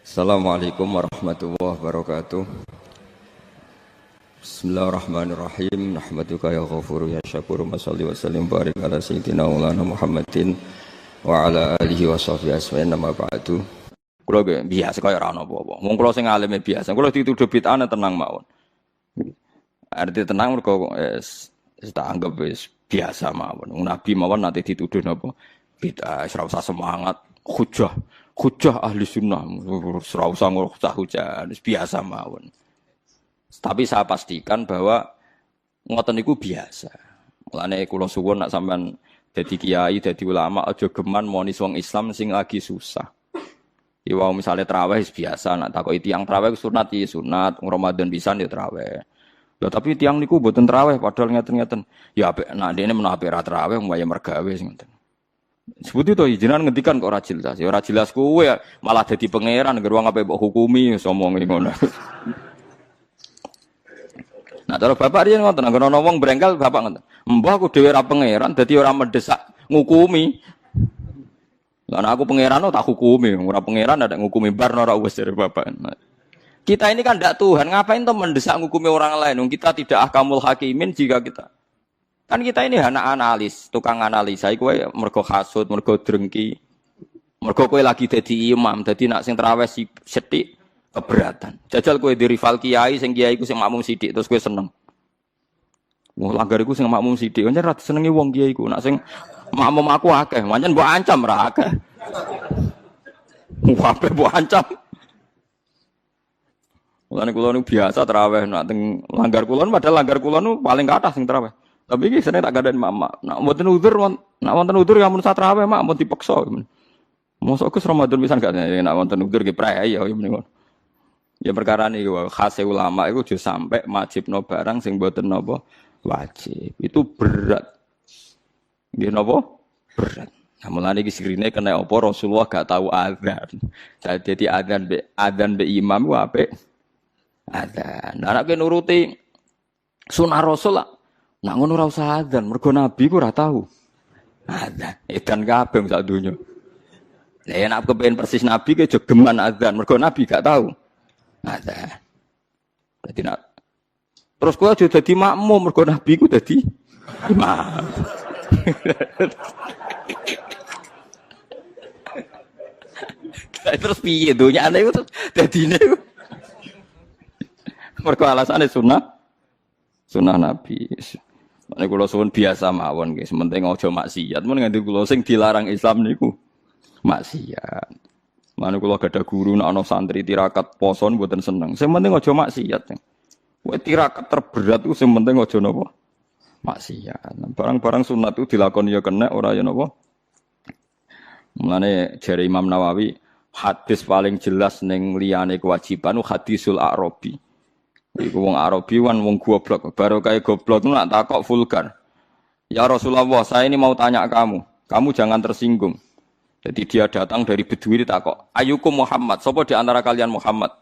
Assalamualaikum warahmatullahi wabarakatuh. Bismillahirrahmanirrahim. Nahmaduka ya ghafuru ya syakuru wa salli wa sallim barik ala sayyidina maulana Muhammadin wa ala alihi wa sahbihi asma'in nama ba'du. Kula biasa kaya ora ana apa-apa. Wong kula sing alime biasa. Kula dituduh bid'ah tenang mawon. Arti tenang mergo tak anggap wis biasa mawon. Nabi mawon nate dituduh napa bid'ah, ora usah semangat. Hujah ahli sunnah, ora usah hujah, biasa mawon. Tapi saya pastikan bahwa ngoten niku biasa. Mulane kula suwun nak sampean dadi kiai, dadi ulama aja geman monis wong Islam sing lagi susah. Ya wau misale traweh biasa, nak takoki tiyang traweh sunat ya sunat, Ramadan pisan ya traweh. Ya tapi tiyang niku mboten traweh padahal ngeten-ngeten. Ya apik nak dene menawa apik ra traweh mbaya mergawe sing ngoten. Sebut itu jenengan ngendikan kok ora jelas. Ya ora jelas kowe malah dadi pangeran geruang ape mbok hukumi somongi ngono. Nah, cara bapak riyen ngoten, anggere ana wong brengkel bapak ngoten. Mbah aku dhewe ora pangeran dadi ora mendesak ngukumi. Lah aku pangeran tak hukumi, ora pangeran ada ngukumi bar ora wis dari bapak. Nah, kita ini kan ndak Tuhan, ngapain tuh mendesak ngukumi orang lain? Kita tidak ahkamul hakimin jika kita kan kita ini anak analis, tukang analisa. Kowe mergo hasud, mergo drengki, mergo kowe lagi dadi imam, dadi nak sing traweh sithik keberatan. Jajal kowe di rival kiai, sing kiai ku sing makmum sithik terus kowe seneng. Wong langgar iku sing makmum sithik, pancen ra disenengi wong kiai ku. Nak sing makmum aku akeh, pancen mbok ancam ra akeh. Wape mbok ancam. Mulane kula niku biasa traweh nak teng langgar kula, padahal langgar kula nu paling kathah sing traweh. Tapi iki seneng tak gandeng mak. Nak wonten udzur ya mun satraweh mak mun dipeksa. Mosok Gus Ramadan pisan gak nek wonten udzur ki prei ya mending. Ya perkara niki khase ulama iku aja sampe majibno barang sing mboten napa wajib. Itu berat. Nggih napa? Berat. Nah, mulane iki sirine kena apa Rasulullah gak tahu azan. Jadi azan be imam ku apik. Azan. Nah nek nuruti sunah Rasul lah. Nak ngono ora usah adzan, mergo nabi ku ora tahu. Adzan, edan kabeh sak donya. Lah nek kepengin persis nabi ke jogeman adzan, mergo nabi gak tahu. Adzan. Dadi nak terus kowe aja dadi makmum mergo nabi ku dadi imam. Terus piye donyane iku dadine iku. Mergo alasane sunah nabi. Nek kula suwun biasa mawon nggih, sementing aja maksiat. Mun nganti kula sing dilarang Islam niku maksiat. Mane kula gadah guru nek ana santri tirakat poso mboten seneng. Sing penting aja maksiat. Kowe tirakat terberat ku sing penting aja napa? Maksiat. Barang-barang sunat itu dilakoni ya kena ora ya napa? Mulane jare Imam Nawawi, hadis paling jelas ning liyane kewajiban hadisul Arabi. Iku wong Arabi wan wong goblok, baru kayak goblok nak takok vulgar. Ya Rasulullah, saya ini mau tanya kamu jangan tersinggung. Jadi dia datang dari Bedui ditakok, "Ayyukum Muhammad?" Sapa di antara kalian Muhammad?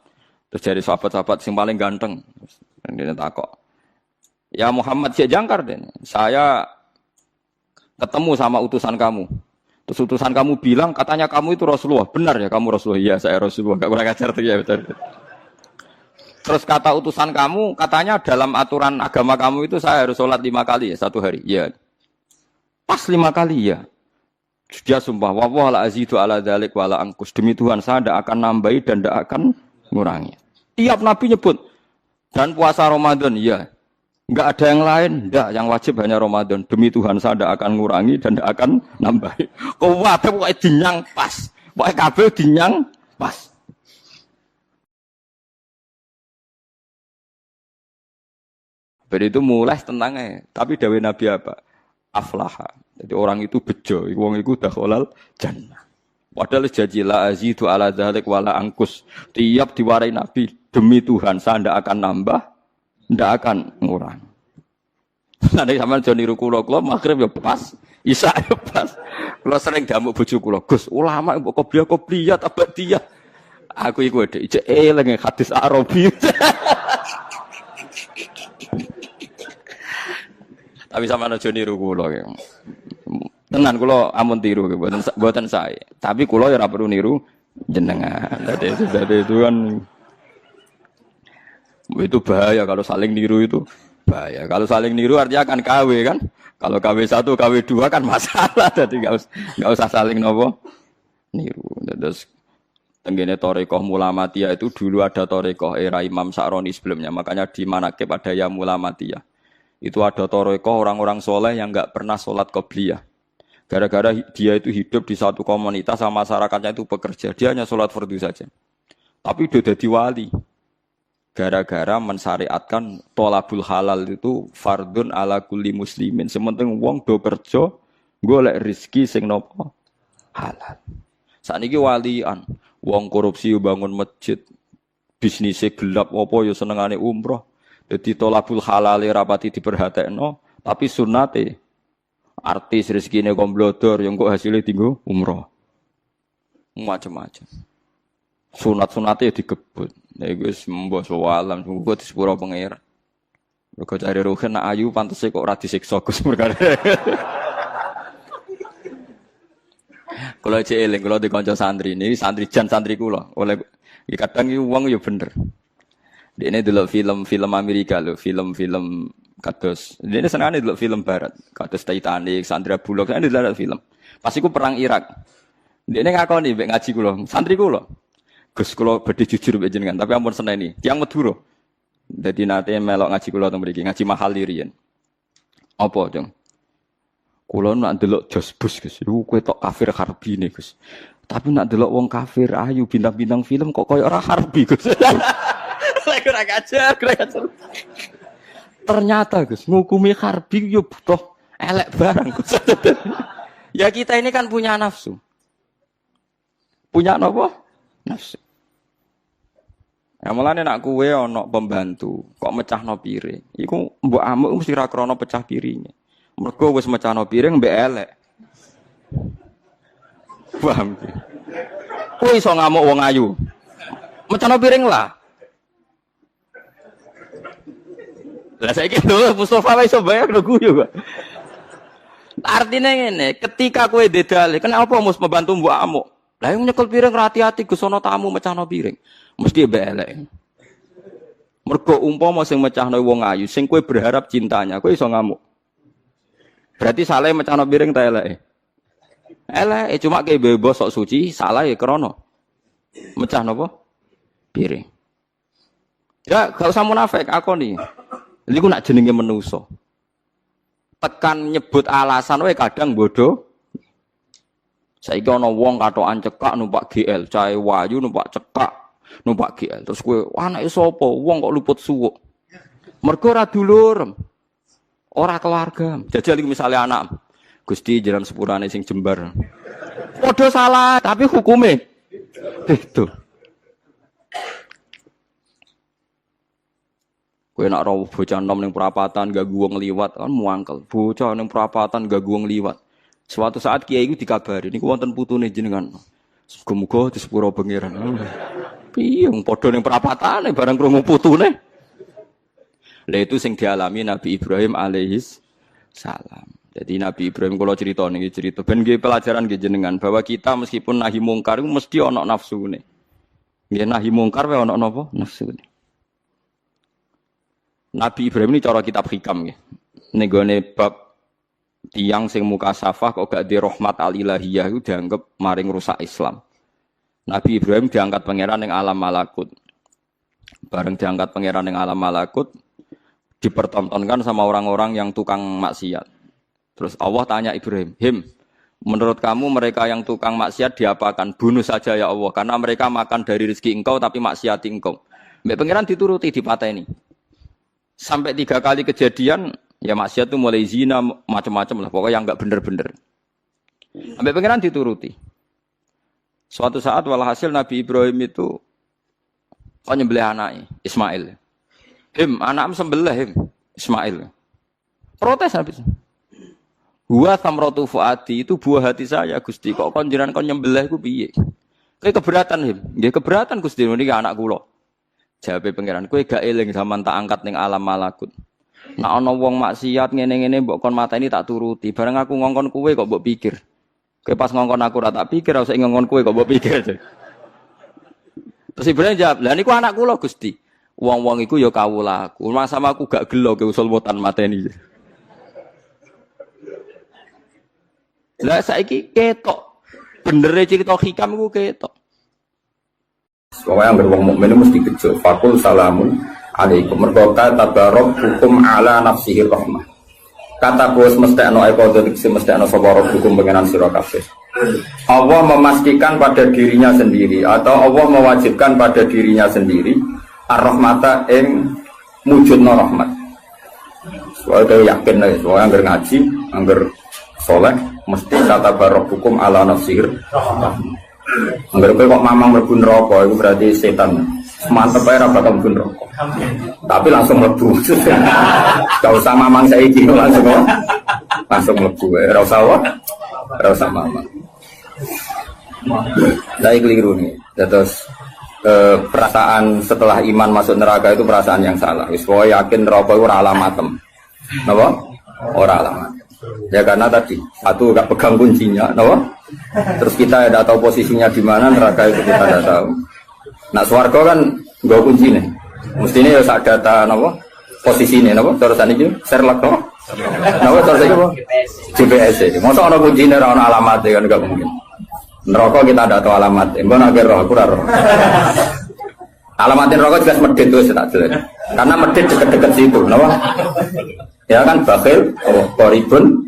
Terus dari sahabat-sahabat sing paling ganteng. Dan dia takok, "Ya Muhammad si jangkar den. Saya ketemu sama utusan kamu. Terus utusan kamu bilang katanya kamu itu Rasulullah. Benar ya kamu Rasulullah?" "Iya, saya Rasulullah." Enggak kurang ajar tuh ya betul. Terus kata utusan kamu, katanya dalam aturan agama kamu itu saya harus sholat 5 kali ya satu hari. Iya. Pas 5 kali ya. Dia sumpah, wallah la azidu ala dzalik wala angkus. Demi Tuhan saya tidak akan nambahi dan tidak akan ngurangi. Tiap Nabi nyebut. Dan puasa Ramadan, iya. Enggak ada yang lain, enggak. Yang wajib hanya Ramadan. Demi Tuhan saya tidak akan ngurangi dan tidak akan nambahi. Kau wadah pokoknya dinyang pas. Pokoknya kabel dinyang pas. Berarti itu mulai tenangnya. Tapi dawai Nabi apa? Aflaha. Jadi orang itu bejo. Wong itu dakhalal jannah. Padahal janji la azidu ala dzalik wala angkus. Tiap diwarai Nabi demi Tuhan saya tidak akan nambah, tidak akan ngurang. Nanti sama Joni Rukulo maghrib ya pas, isya ya pas. Kalau sering damuk bojo kula, Gus, ulama mbok kopiah abadiyah. Aku iku dhek ijek eling hadis Arabi. Tapi sama aja niru kula ya. Tenan kula amun tiru mboten saya. Tapi kula ya ora perlu niru jenengan. Jadi itu kan itu bahaya kalau saling niru itu bahaya. Kalau saling niru artinya akan KW kan. Kalau KW1, KW2 kan masalah. Jadi nggak usah saling nopo niru. Terus tenggene Torekoh Mulamatiyah itu dulu ada Torekoh era Imam Sa'roni sebelumnya. Makanya di Manaqib ada ya Mulamatiyah. Itu ada Torekoh orang-orang soleh yang nggak pernah sholat qobliyah. Gara-gara dia itu hidup di satu komunitas sama masyarakatnya itu bekerja. Dia hanya sholat fardu saja. Tapi udah jadi wali. Gara-gara mensyariatkan tolabul halal itu fardun ala kulli muslimin. Sementing wong do kerja golek rezeki sing nopo halal. Sakniki walian, wong korupsi bangun masjid, bisnisnya gelap apa ya senengane umroh. Dadi tolabul halal rapati diperhatekno, tapi sunnate artis rezekine komblodor yang kok hasilnya tinggal umroh. Macam-macam. Sunat-sunate digebut. Nek wis mbok sawalam muga di sepuro pengira. Mergo cari ruhen nak ayu pantese kok ora disiksa Gus perkara. Kula cek eling kula di kanca santri niki santri jan santri kula. Oleh kadang iki wong ya bener. Dene delok film-film Amerika lho, film-film kados. Dene senengane delok film barat, kados Titanic, Sandra Bullock, kan delok film. Pas iku perang Irak. Dene ngakoni mbek ngaji kula, santri kula. Gus kula badhe jujur mbek jenengan, tapi ampun seneni. Tiyang Madura. Dadi nate melok ngaji kula teng mriki, ngaji mahal riyen. Apa, Jong? Kula nak ndelok Jos Bus, Gus. Iku kowe tok kafir harbi ne, Gus. Tapi nak ndelok wong kafir ayu bintang-bintang film kok koyo ora harbi, Gus. Lek ora kajar. Ternyata, Gus, ngukumi harbi yo butuh elek barang, Gus. Ya kita ini kan punya nafsu. Punya apa? Nafsu. Ya mulane nak kuwe ana pembantu, kok mecahno piring. Iku mbok amuk mesti ra krana pecah piringe. Mergo wis mecahno piring mbek elek. Paham ki? Kuwi iso ngamuk wong ayu. Mecahno piring lah. Lah saiki lho Mustofa iso bayar lho guyu kok. Artinya ngene, ketika kowe dedale, kenapa mus pembantu mbok amuk? Lah yang nyekel piring hati-hati Gus ana tamu mecahno piring. Mesti mbek elek. Mergo umpama sing mecahno wong ayu, sing kowe berharap cintanya, kowe iso ngamuk. Berarti salah mecahno piring ta eleke? Eleke cuma ke bebas sok suci, salah ya krana mecah napa? Piring. Ya gak usah munafik akoni. Iku nak jenenge manusa. Tekan nyebut alasan wae kadang bodoh. Saiki ana wong katokan cekak numpak GL, cahe wayu numpak cekak, numpak GL. Terus kowe anake sapa? Wong kok luput suwuk. Mergo ora dulur. Ora keluarga. Jajal iki misale anak. Gusti jaran sepurane sing jembar. Padha salah, tapi hukume itu. Kowe nek ora bocah nom ning perapatan gak wong liwat kan muangkel. Bocah ning perapatan gak wong liwat. Suatu saat kiai iku dikabari niku wonten putune jenengan. Muga-muga di sepuro pangeran. Piye wong padha ning perapatane bareng krungu putune. Lah itu sing dialami Nabi Ibrahim alaihis salam. Jadi Nabi Ibrahim kalau cerita niki cerita ben nggih pelajaran nggih jenengan bahwa kita meskipun nahi mungkar itu mesti ana nafsune. Nggih nahi mungkar wae ana napa? Nafsune. Nabi Ibrahim ini cara kitab hikam nggih. Ning gone bab tiyang sing mukasafah kok gak di rahmat al-ilahiyah itu dianggap maring rusak Islam. Nabi Ibrahim diangkat pangeran ning alam malakut. Bareng diangkat pangeran ning alam malakut dipertontonkan sama orang-orang yang tukang maksiat. Terus Allah tanya Ibrahim, menurut kamu mereka yang tukang maksiat diapakan? Bunuh saja ya Allah, karena mereka makan dari rezeki engkau tapi maksiati engkau. Mbak pangeran dituruti dipateni. Sampai 3 kali kejadian, ya maksiat itu mulai zina macam-macam lah, pokoknya yang enggak bener-bener. Mbak pangeran dituruti. Suatu saat walhasil Nabi Ibrahim itu kok nyembelih anaknya Ismail. Anakmu sembelih Ismail. Protes habis. Huwa samratu fuadi itu buah hati saya Gusti. Kok kon jenengan kon nyembelih iku piye? Kowe keberatan nggih keberatan Gusti niki anak kula. Jawabe pangeran, kowe gak eling zaman tak angkat ning alam malakut. Nek ana wong maksiat ngene-ngene mbok kon mateni tak turuti. Bareng aku ngongkon kowe kok mbok pikir. Kowe pas ngongkon aku ora tak pikir, ora usah ngongkon kowe kok mbok pikir. Terus Ibrahim jawab, lah niku anak kula Gusti. Wong-wong iku ya kawulaku. Sama aku gak gelo ke usul botan mateni. Lah saiki ketok. Bener cerita hikam iku ketok. Pokoknya yang berwong mukmin mesti bejo. Fakul salamun alaikum. Mergo tabarok hukum ala nafsihi rahmah. Kata bos mesti ana eko diksi mesti ana sapa hukum pengenan sira kabeh. Allah memastikan pada dirinya sendiri atau Allah mewajibkan pada dirinya sendiri ar-rahmata ing mujudna rahmat. Soalnya yakin lah, soalnya anggar ngaji, anggar soleh, mesti kata barok hukum ala nafsir. Anggar kok mamang mlebu neraka itu berarti setan. Mantep ae ra bakal mlebu neraka. Tapi langsung mlebu. Gak usah mamang saiki langsung mlebu. Ora usah wae. Ora usah mamang. Lah keliru nih. Terus perasaan setelah iman masuk neraka itu perasaan yang salah. Wis kowe yakin neraka itu ora alamatem. Napa? Ora alamat. Ya karena tadi satu gak pegang kuncinya, napa? Terus kita tidak tahu posisinya di mana, neraka itu kita tidak tahu. Nah swarga kan gak kuncinya. Mestinya ya sak data napa? Posisinya napa? Terus saniki Sherlock napa? Napa terus iki apa? GPS. Mosok ana kuncine ora ana alamat kan gak mungkin. Neraka kita tidak tahu alamat. Mbon akhir roh aku ora roh. Alamatin rokok jelas medit itu tak jelas. Karena medit dekat-dekat situ, napa? Ya kan bakhil, qoribun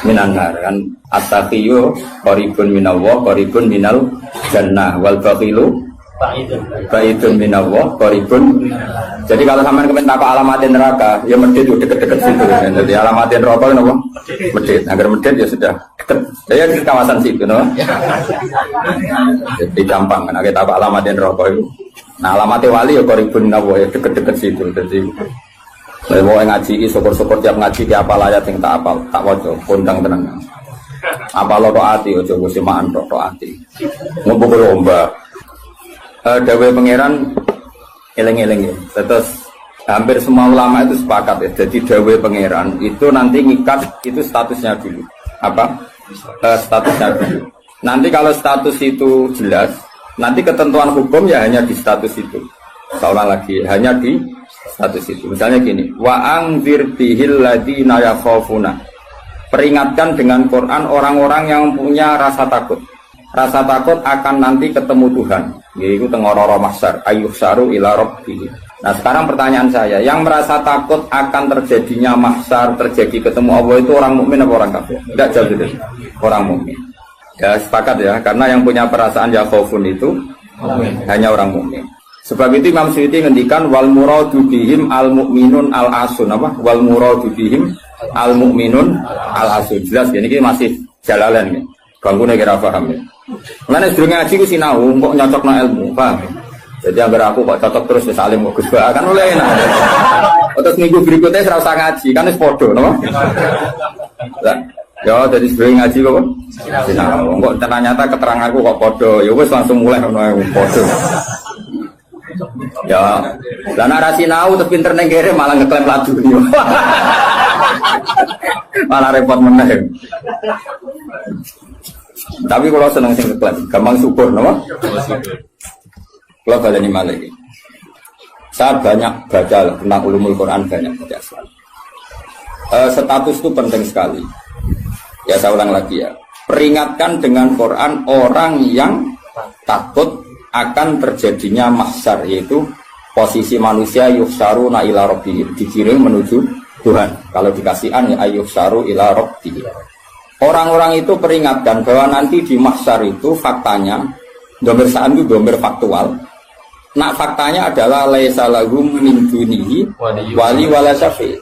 minanar kan at-taqiyyu qoribun minallah, qoribun minal jannah wal bakhilu baidun minallah, qoribun. Jadi kalau sampean kepen takok alamatin neraka, ya medit itu dekat-dekat situ. Jadi alamatin rokok napa? Medit. Agar medit ya sudah dekat. Saya di kawasan situ, napa? Jadi gampang kan kita takok alamatin rokok itu. Nah alamatnya wali ya qoribun minallah ya dekat-dekat situ. Jadi mau ngaji, syukur-syukur tiap ngaji ke apa layat yang tak apal, tak wajo, kondang tenang. Apa lo to'ati, ojo gue simaan to'ati. Ngumpul lomba. Dawe pangeran, eleng-eleng ya. Terus hampir semua ulama itu sepakat ya. Jadi dawe pangeran itu nanti ngikat itu statusnya dulu. Apa? Statusnya dulu. Nanti kalau status itu jelas, nanti ketentuan hukum ya hanya di status itu. Seolah lagi hanya di status itu. Misalnya gini, wa angzir bihil ladina yakhafuna. Peringatkan dengan Quran orang-orang yang punya rasa takut. Rasa takut akan nanti ketemu Tuhan. Yaitu tengororo mahsyar, ayyuhsaru ila rabbih. Nah, sekarang pertanyaan saya, yang merasa takut akan terjadinya mahsyar, terjadi ketemu Allah itu orang mukmin apa orang kafir? Enggak jauh gitu. Orang mukmin. Ya, sepakat ya, karena yang punya perasaan yakhafun itu hanya orang mukmin. Sebab itu Imam Suyuti ngendikan wal muradu bihim al mukminun al asun apa? Wal muradu bihim al mukminun al asun. Jelas ya ini masih jalalan ya. Bangkune kira paham ya. Lan sedurunge ngaji ku sinau kok nyocokno ilmu, paham. Jadi agar aku kok cocok terus wis alim kok Gus kan oleh enak. Terus minggu berikutnya ora usah ngaji kan wis padha napa? Lah ya jadi sedurunge ngaji kok sinau. Kok ternyata keteranganku kok padha ya wis langsung mulai ngono padha. Ya, lah narasi nau terus pinter neng kere malah ngeklaim laju nih. Malah repot meneh. Tapi kalau seneng sing ngeklaim, gampang syukur, nama? Kalau baleni malah ini. Saya banyak baca tentang ulumul Quran banyak baca. Status itu penting sekali. Ya saya ulang lagi ya. Peringatkan dengan Quran orang yang takut akan terjadinya mahsyar, yaitu posisi manusia yuhsaruna ila rabbih, dikirim menuju Tuhan. Kalau dikasih an ya yuhsaru ila rabbih. Orang-orang itu peringatkan bahwa nanti di mahsyar itu faktanya domir sa'an itu domir faktual. Nah faktanya adalah laisa lahum min dunihi wali wala syafi'.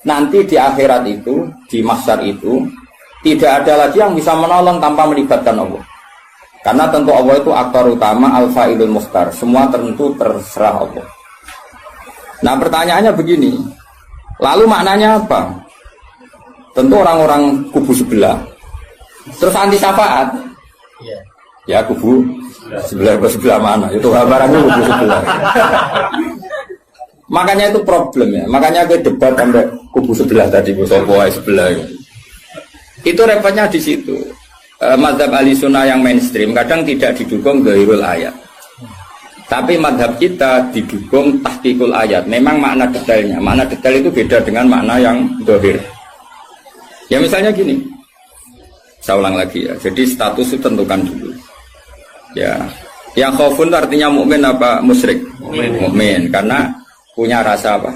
Nanti di akhirat itu, di mahsyar itu tidak ada lagi yang bisa menolong tanpa melibatkan Allah. Karena tentu Allah itu aktor utama al-fa'ilul mukhtar. Semua tentu terserah Allah. Nah pertanyaannya begini. Lalu maknanya apa? Tentu orang-orang kubu sebelah. Terus anti syafaat. Ya kubu sebelah mana? Itu gambarannya kubu sebelah. Makanya itu problem ya. Makanya gue debat sampai kubu sebelah tadi. Kubu sebelah. Itu repotnya di situ. Mazhab ahli sunnah yang mainstream kadang tidak didukung dhairul ayat. Tapi madhab kita didukung tahqiqul ayat. Memang makna detailnya. Makna detail itu beda dengan makna yang dohir. Ya misalnya gini. Saya ulang lagi ya. Jadi status itu tentukan dulu. Ya. Yang khaufun artinya mukmin apa musyrik? Mukmin. Karena punya rasa apa?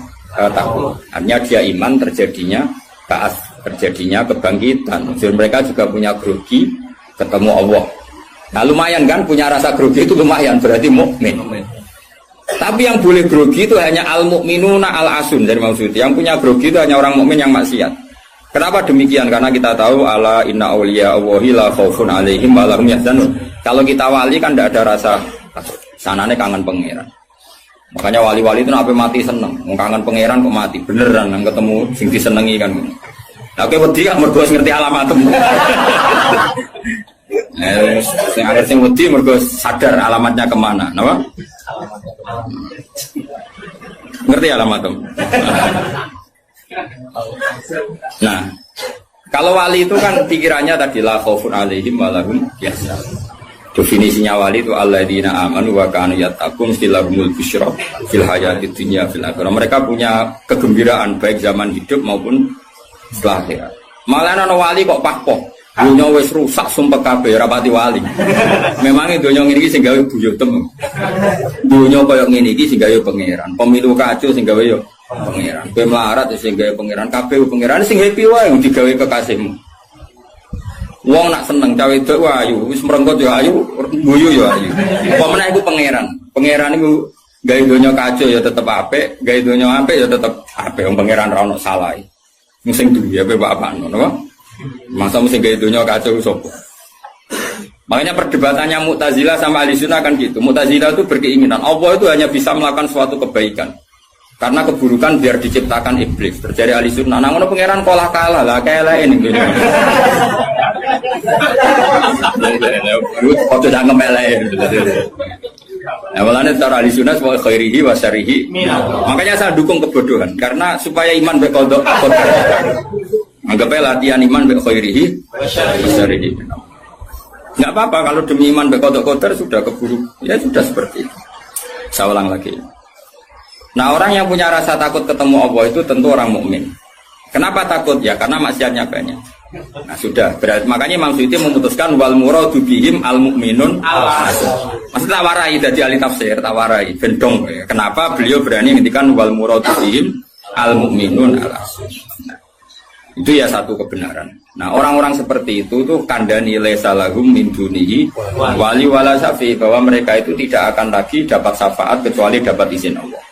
Takut. Artinya dia iman terjadinya taat, terjadinya kebangkitan. Jadi mereka juga punya grogi ketemu Allah. Nah lumayan kan punya rasa grogi itu lumayan berarti mukmin. Tapi yang boleh grogi itu hanya al mukminuna al asun dari maksud. Yang punya grogi itu hanya orang mukmin yang maksiat. Kenapa demikian? Karena kita tahu ala inna auliya Allahi la khaufun alaihim wa lahum yahzanun. Kalau kita wali kan tidak ada rasa takut. Sanane kangen pangeran. Makanya wali-wali itu sampai mati seneng. Kangen pangeran kok mati beneran yang ketemu sing disenengi kan. Oke wedi kan mergo ngerti alamatmu. Sing akhir sing wedi mergo sadar alamatnya kemana, napa? Ngerti alamatmu. Nah, kalau wali itu kan pikirannya tadi la khaufun alaihim wa lahum yahzanun. Definisinya wali itu alladzina amanu wa kanu yattaqun istilahumul busyra fil hayatid dunya fil akhirah. Mereka punya kegembiraan baik zaman hidup maupun setelah akhirat. Malah ana wali kok pakpoh. Dunya wis rusak sumpek kabeh rapati wali. Memangnya dunya ngene iki sing gawe buyutem. Dunya koyo ngene iki sing gawe pangeran. Pemilu kacau sing gawe yo pangeran. Kowe melarat sing gawe pangeran, kabeh pangeran sing happy wae digawe kekasihmu. Wong nak seneng cawe wedok ayu, wis merengkot yo ayu, guyu yo ayu. Apa meneh iku pangeran. Pangeran iku gawe donya kacau ya tetep apik, gawe donya apik ya tetep apik. Wong pangeran ra ono salah. Sing duwe ape bapak ngono. Masa mesti gawe donya kacau sapa? Makanya perdebatannya Mu'tazilah sama Ahlussunnah kan gitu. Mu'tazilah itu berkeinginan Allah itu hanya bisa melakukan suatu kebaikan. Karena keburukan biar diciptakan iblis. Terjadi Ahlussunnah. Nah ngono pangeran kalah lah kaelain gitu. Kok sudah ngemelain. Nah, malahnya cara Ahlussunnah sebagai khairihi wa syarihi. Makanya saya dukung kebodohan karena supaya iman berkodok. Anggapnya latihan iman berkhairihi wa syarihi. Enggak apa-apa kalau demi iman berkodok-kodok sudah keburu. Ya sudah seperti itu. Saya ulang lagi. Nah, orang yang punya rasa takut ketemu Allah itu tentu orang mukmin. Kenapa takut? Ya karena maksiatnya banyak. Nah sudah, berarti makanya Imam Suyuti memutuskan wal muradu bihim al mukminun al asun. Maksudnya tawarai dari ahli tafsir, tawarai bendong. Kenapa beliau berani ngendikan wal muradu bihim al mukminun al asun. Nah, itu ya satu kebenaran. Nah orang-orang seperti itu tuh kandani laisa lahum min dunihi wali wala syafi, bahwa mereka itu tidak akan lagi dapat syafaat kecuali dapat izin Allah.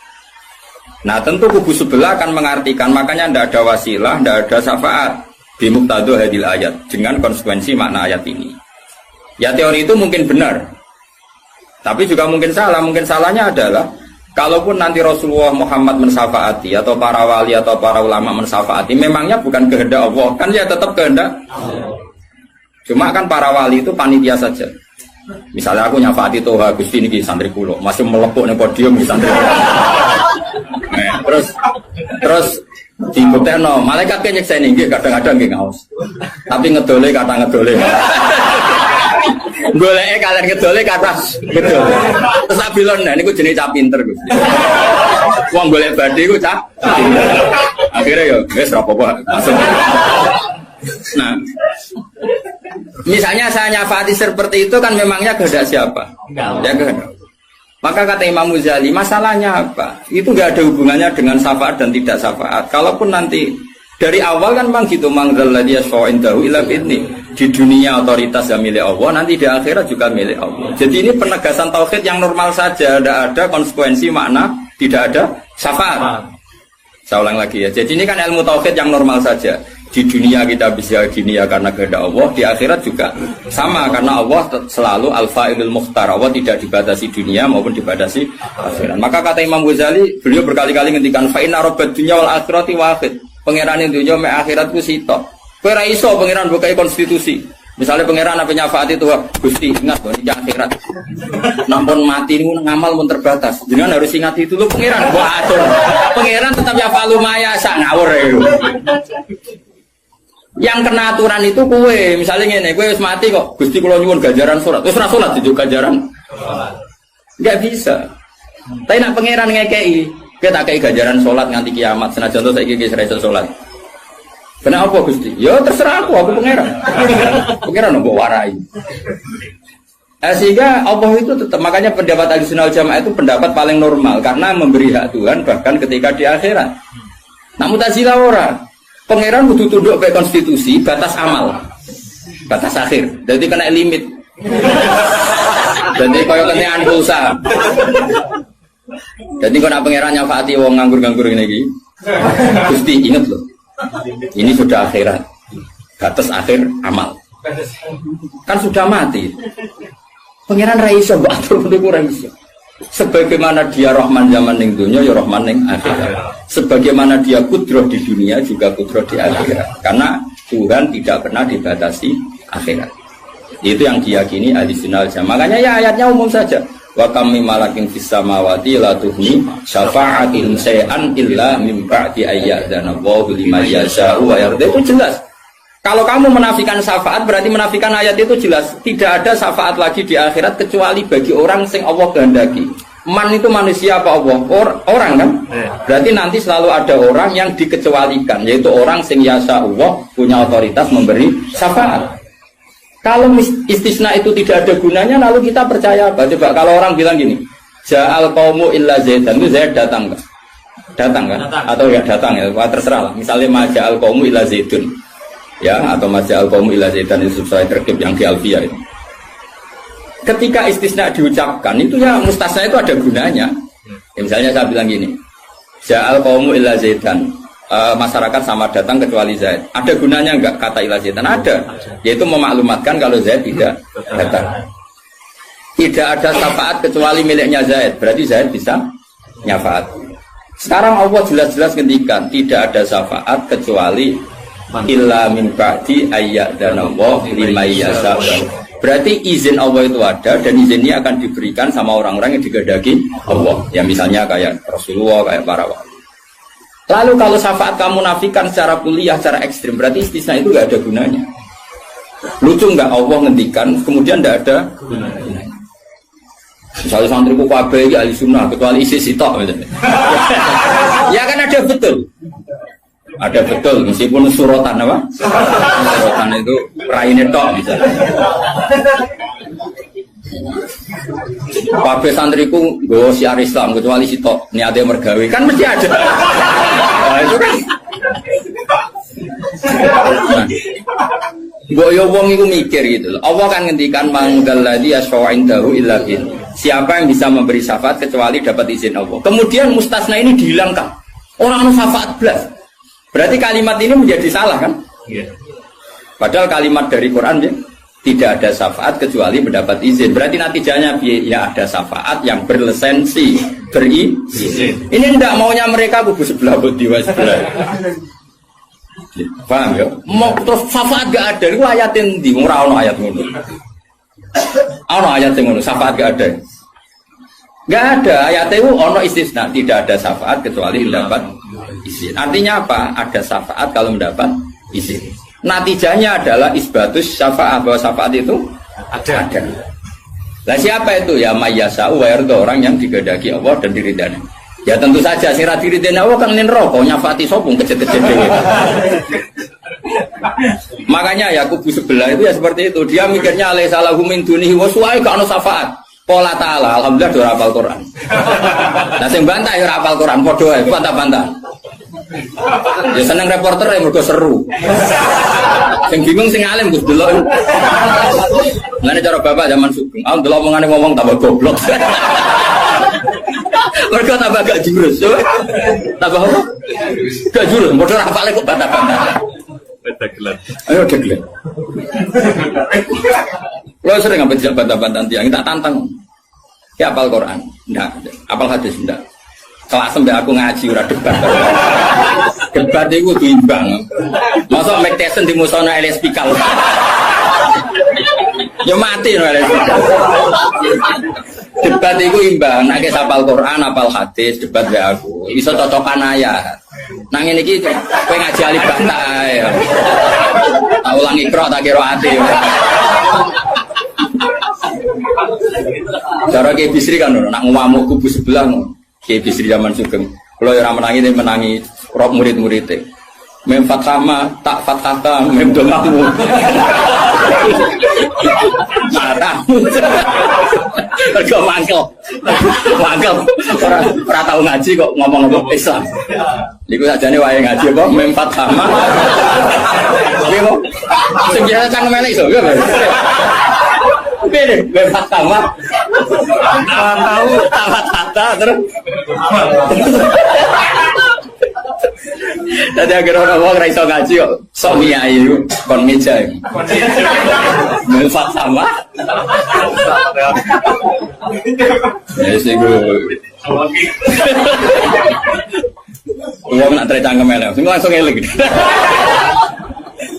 Nah tentu kubu sebelah akan mengartikan, makanya tidak ada wasilah, tidak ada syafaat bimuqtadu hadil ayat, dengan konsekuensi makna ayat ini. Ya teori itu mungkin benar, tapi juga mungkin salah. Mungkin salahnya adalah kalaupun nanti Rasulullah Muhammad mensyafaati atau para wali atau para ulama mensyafaati, memangnya bukan kehendak Allah, kan ya tetap kehendak. Cuma kan para wali itu panitia saja. Misalnya aku nyafaati Toha Gusti niki santri kula, masih melepuk ning podium di santri. Nah, terus dibuktekno, malaikat ke nyekseni nggih kadang-kadang nggih ngaos. Tapi ngedole kata ngedole. Goleke kalian ngedole kata ngedole. Terus abilon nah niku jenenge cah pinter Gusti. Wong golek badhe iku cah pinter. Akhire yo wis ora apa-apa langsung. Nah, misalnya saya nyafati seperti itu kan memangnya kehendak siapa? Ya kehendak. Maka kata Imam Ghazali, masalahnya apa? Itu nggak ada hubungannya dengan syafaat dan tidak syafaat. Kalaupun nanti dari awal kan memang gitu, mangdalladzi yashfa'u indahu illa bi'idznih. Di dunia otoritas yang milik Allah, nanti di akhirat juga milik Allah. Jadi ini penegasan tauhid yang normal saja, tidak ada konsekuensi makna, tidak ada syafaat. Saya ulang lagi ya. Jadi ini kan ilmu tauhid yang normal saja. Di dunia kita bisa gini ya karena kehendak Allah, di akhirat juga sama karena Allah selalu al-fa'ilul mukhtar. Allah tidak dibatasi dunia maupun dibatasi akhirat. Maka kata Imam Ghazali, beliau berkali-kali ngendikan fa inna rabbad dunya wal akhirati wahid. Pangeran dunya mek akhirat ku sitok. Kowe ra iso pangeran bukai konstitusi. Misalnya pangeran apa nyafaati itu Gusti ingat bahwa ini akhirat. Nampun mati niku ngamal mun terbatas. Jenengan harus ingat itu lho pangeran. Wah atur. Pangeran tetap ya falu maya sak ngawur ya. Yang kena aturan itu kue, misalnya ngene, kue wis mati kok, Gusti kula nyuwun ganjaran salat. Wis ora salat dijuk ganjaran. Enggak bisa. Tapi nak pangeran ngekei, kita tak kei ganjaran sholat nganti kiamat. Senajan to saiki wis ra iso sholat. Kenapa Gusti? Ya terserah aku pangeran. Pangeran mbok warai. Sehingga Allah itu tetap, makanya pendapat Ahlussunnah wal Jamaah itu pendapat paling normal karena memberi hak Tuhan bahkan ketika di akhirat. Nah Mu'tazilah ora. Pangeran kudu tunduk ke konstitusi batas amal. Batas akhir. Jadi kena limit. Jadi koyo kenean pulsa. Jadi kok nak pangeran nyafaati wong nganggur-nganggur ngene iki. Gusti inget loh. Ini sudah akhirat. Batas akhir amal. Kan sudah mati. Pangeran ra iso mbok atur bentuk ra iso. Sebagaimana dia Rahman zaman ning dunya ya Rahman ning akhirat. Sebagaimana dia kudroh di dunia juga kudroh di akhirat. Karena Tuhan tidak pernah dibatasi akhirat. Itu yang diyakini Ahlussunnah wal Jamaah. Makanya ya ayatnya umum saja. Wa kam min malakin fis samawati la tuhni syafa'atihim shay'an illa min ba'di ayyadana Allahu liman yasha'u wa yarda. Itu jelas. Kalau kamu menafikan syafaat berarti menafikan ayat itu jelas. Tidak ada syafaat lagi di akhirat kecuali bagi orang sing Allah kehendaki. Man itu manusia apa Allah? Orang kan? Berarti nanti selalu ada orang yang dikecualikan, yaitu orang sing yasa Allah punya otoritas memberi syafaat. Kalau istisna itu tidak ada gunanya, lalu kita percaya apa? Coba kalau orang bilang gini, Ja'al qaumu illa Zaidan, itu Zaid datang kan? Datang kan? Atau ya datang ya, terserah lah. Misalnya Maja'al qaumu illa Zaidun, ya, atau Maja'al qaumu illa Zaidan itu sesuai terkib yang di Alfiyah itu. Ketika istisna diucapkan itu ya mustasna itu ada gunanya. Ya, misalnya saya bilang gini, Ja'al qaumu illa Zaidan, masyarakat sama datang kecuali Zaid. Ada gunanya enggak kata illa Zaidan? Ada. Yaitu memaklumatkan kalau Zaid tidak datang. Tidak ada syafaat kecuali miliknya Zaid. Berarti Zaid bisa nyafaat. Sekarang Allah jelas-jelas ngendikan tidak ada syafaat kecuali illa min ba'di ayyadanallahi liman yasha'u. Berarti izin Allah itu ada dan izin ini akan diberikan sama orang-orang yang digedaki Allah. Ya misalnya kayak Rasulullah, kayak para wali. Lalu kalau syafaat kamu nafikan secara kuliah, secara ekstrim, berarti istisna itu nggak ada gunanya. Lucu nggak Allah ngendikan, kemudian nggak ada gunanya. Misalnya santriku kabeh ahli sunnah, kecuali isi sitok. Ya kan ada betul. Ada betul, meskipun suratan apa? Suratan itu raine tok misalnya. Kabeh santriku nggo siar Islam kecuali sitok niate mergawe kan mesti ada. Nah, itu kan. Mbok yo wong iku mikir gitu loh. Allah kan ngendikan mangdalladzi yashfa'u indahu illa bin. Siapa yang bisa memberi syafaat kecuali dapat izin Allah. Kemudian mustasna ini dihilangkan. Orang anu syafaat blas. Berarti kalimat ini menjadi salah kan? Iya. Padahal kalimat dari Quran ya, tidak ada syafaat kecuali mendapat izin. Berarti natijanya ya ada syafaat yang berlisensi, berizin. Ini tidak maunya mereka kubu sebelah bodiwa sebelah. Paham ya? Mau terus syafaat gak ada. Itu ayatin di ora ono ayat ngono. Ono ayat ngono, syafaat gak ada. Gak ada ayat itu ono istisna, tidak ada syafaat kecuali mendapat izin. Artinya apa? Ada syafaat kalau mendapat izin. Natijanya adalah isbatus syafaat, bahwa syafaat itu ada. Nah siapa itu? Ya mayyasa'u wa yarda, orang yang digedaki Allah dan diridani. Ya tentu saja sing ra diridani Allah kan neraka nyafati sopung kecet-kecet dhewe. Makanya ya kubu sebelah itu ya seperti itu. Dia mikirnya alaisa lahu min dunihi wa su'ai ka ono syafaat. Qala ta'ala, alhamdulillah do hafal Quran. Nah sing bantah ya hafal Quran padha ae, bantah-bantah. Ya seneng reporter ya mergo seru. Sing bingung sing alim Gus delok. Lane cara bapak zaman Sugeng, aku delok omongane ngomong tambah goblok. Mergo tambah gak jurus. Tambah apa? Gak jurus, padha hafale kok bantah-bantah. Dagelan. Ayo dagelan. Lo sering ngambil jawab bantah-bantah tiang, tak tantang. Ya apal Quran, enggak. Apal hadis, enggak. Kelas sampai aku ngaji ora debat. Debat itu diimbang. Masa Mike Tyson di musono Elias Pikal. Ya mati no Elias Pikal. Debat itu imbang. Nek apal Quran, apal hadis, debat be aku. Iso cocokan ayat. Nang ngene iki kowe ngaji alif bantah ae. Tak ulangi ikra tak kira ati. Cara Kiai Bisri kan nak ngamuk kubu sebelah ngono. Kiai Bisri zaman Sugeng. Kalau yang menangi ini menangi rok murid-muridnya. Mem fatama tak fatata mem domamu. Matamu. Kau mangkel. Ora tau ngaji kok ngomong-ngomong Islam. Iku sajane wae ngaji apa mem fatama. Piye kok? Sing biasa cangkem elek iso ya. Piye mem fatama. Tahu tak fatata terus. Tadi akhirnya orang ngomong raiso ngaji kok sok miyai kon meja melfat sama ya sih gue nak tercangkem elek semua langsung elek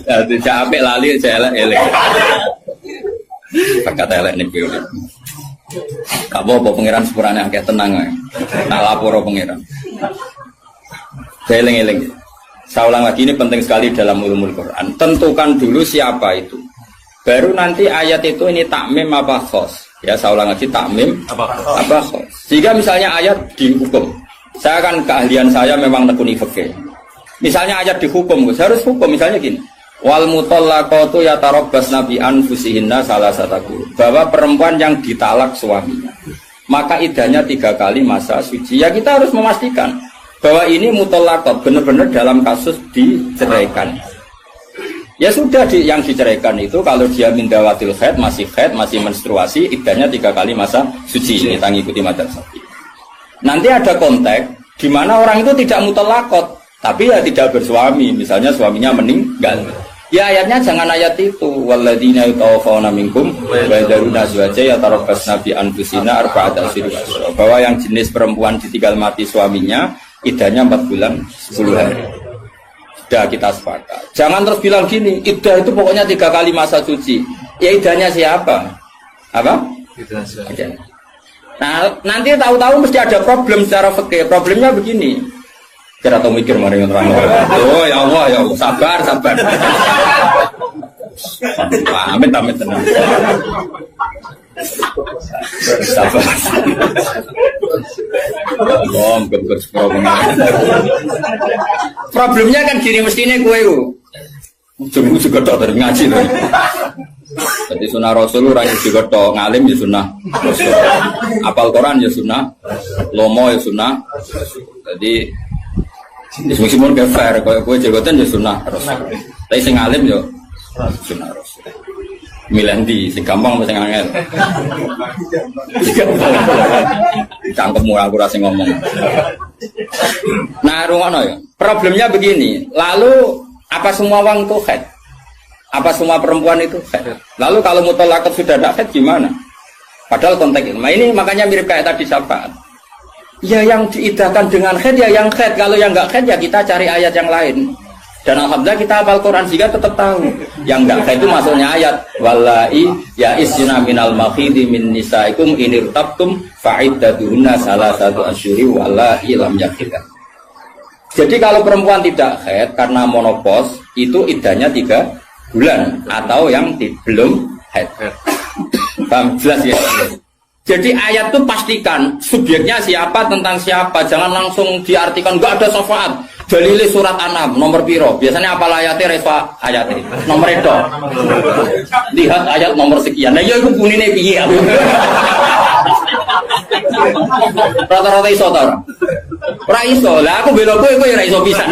jadi capek lali saya elek kata elek nih gue kamu apa pengiran sepurane akeh tenang tak lapor pengiran saya eleng-eleng. Saya ulang lagi, ini penting sekali dalam ulumul Quran. Tentukan dulu siapa itu. Baru nanti ayat itu ini takmim apa khos. Ya, saya ulang lagi, takmim apa khos. Jika misalnya ayat dihukum. Saya kan keahlian saya memang nekuni fikih. Misalnya ayat dihukum, saya harus hukum. Misalnya gini. Wal mutallaqatu yatarabbasna bi anfusihinna salasataku. Bahwa perempuan yang ditalak suaminya, maka idahnya 3 kali masa suci. Ya kita harus memastikan bahwa ini mutallaqat benar-benar dalam kasus diceraikan. Ya sudah yang diceraikan itu kalau dia mindawatil haid masih menstruasi, idahnya 3 kali masa suci. Kita ngikuti madzhab Syafi'i. Nanti ada konteks di mana orang itu tidak mutallaqat, tapi ya tidak bersuami, misalnya suaminya meninggal. Ya ayatnya jangan ayat itu. Walladzina yatawaffawna minkum wa yadharuna azwaja yatarabbasna bi anfusina arba'ata asyhur. Bahwa yang jenis perempuan ditinggal mati suaminya idahnya 4 bulan 10 hari. Sudah kita sepakat. Jangan terus bilang gini, idah itu pokoknya 3 kali masa suci. Ya idahnya siapa? Apa? Idahnya. Nah nanti tahu-tahu mesti ada problem secara fikih. Problemnya begini. Kira tahu mikir mari orang. Oh ya Allah, sabar. Amit tenang. Sabar. Problemnya kan gini mestinya gue ujung juga dari ngaji loh. Jadi sunnah Rasul orang juga tok ngalim ya sunnah Rasul. Apal Quran ya sunnah, lomo ya sunnah. Jadi meskipun gak fair, kalau gue jagotan ya sunnah Rasul. Tapi sing ngalim ya sunnah Rasul. Milih di, sing gampang sing angel. Cangkemmu aku rasa ngomong. Nah, rungono ya. Problemnya begini. Lalu apa semua wong itu haid? Apa semua perempuan itu haid? Lalu kalau mutallaqat sudah tidak haid gimana? Padahal konteks ini makanya mirip kayak tadi syafaat. Ya yang diidahkan dengan haid ya yang haid. Kalau yang enggak haid ya kita cari ayat yang lain. Dan alhamdulillah kita hafal Quran sehingga tetap tahu yang enggak haid itu maksudnya ayat wallahi ya isna minal makhidi min nisaikum inirtabtum fa'iddatuhunna salasatu asyhuri wallahi lam yakhidkan. Jadi kalau perempuan tidak haid karena monopos itu iddahnya 3 bulan atau yang belum haid. Paham jelas ya? Jadi ayat itu pastikan subjeknya siapa tentang siapa, jangan langsung diartikan enggak ada syafaat. Dalile surat An'am nomor piro? Biasanya apa ayatnya refa ayatnya nomor itu. Lihat ayat nomor sekian. Nah ya iku bunine piye? Rata-rata iso ta ora? Ora iso. Lah aku bela kowe ya ora iso pisan.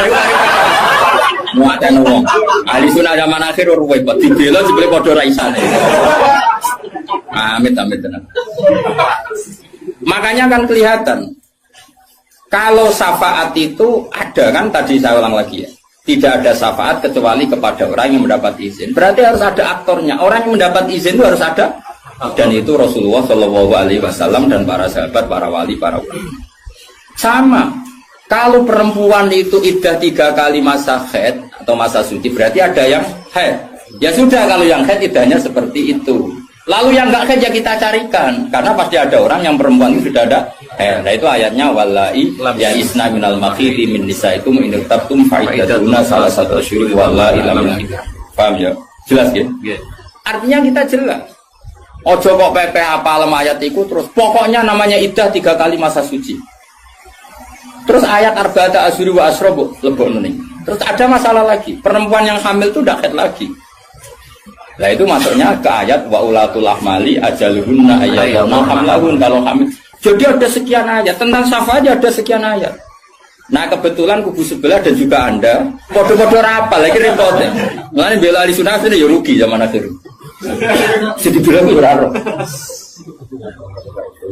Muatan wong. Ahli sunah zaman akhir ruwet kok dibela jebule padha ra isane. Amit tenan. Makanya kan kelihatan kalau syafaat itu ada kan tadi saya ulang lagi ya. Tidak ada syafaat kecuali kepada orang yang mendapat izin. Berarti harus ada aktornya. Orang yang mendapat izin itu harus ada. Dan itu Rasulullah Shallallahu Alaihi Wasallam dan para sahabat, para wali, para ulama. Sama. Kalau perempuan itu iddah 3 kali masa haid atau masa suci, berarti ada yang haid. Ya sudah kalau yang haid iddahnya seperti itu. Lalu yang enggak haid ya kita carikan. Karena pasti ada orang yang perempuan itu sudah ada haid. Nah itu ayatnya wallahi ya isna minal makhidi min nisaikum in irtabtum fa'iddatuna salasatu asyhur wallahi lam yakhid. Paham ya? Jelas ya? Artinya kita jelas. Ojo kok pepe apa ayat iku terus pokoknya namanya iddah 3 kali masa suci. Terus ayat arba'ata asyhur wa asra lebokno ning. Terus ada masalah lagi, perempuan yang hamil itu udah haid lagi. Nah itu masuknya ke ayat wa ulatul ahmali ajaluhunna ayyadna hamlahun kalau hamil. Jadi ada sekian ayat tentang syafaat aja ada sekian ayat. Nah kebetulan kubu sebelah dan juga Anda podo-podo rapal lagi repotnya. Mulane bela ahli sunnah ini ya rugi zaman akhir. Jadi bilang itu raro.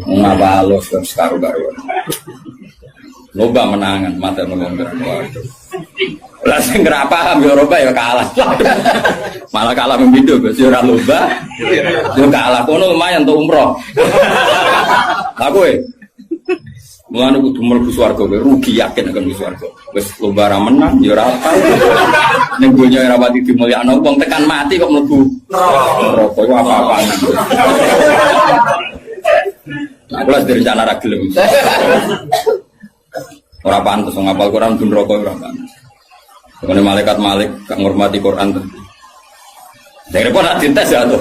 Ngapa alos sekarang-karuan. Loba menangan mata melonggar. Lah sing ora paham ya Eropa ya kalah. Malah kalah membidu Gus ora loba. Yo kalah kono lumayan untuk umroh. Lah kowe mulane kudu mlebu swarga kowe rugi yakin akan mlebu swarga. Wis lomba ra menang ya ora tau. Ning donya ora pati dimulyakno wong tekan mati kok mlebu neraka iku apa-apaan. Aku lah direncana ra gelem. Ora pantes ngapal Quran pun neraka ora pantes. Kemudian malaikat Malik gak ngormati Quran tuh. Jadi pun nak dites ya tuh.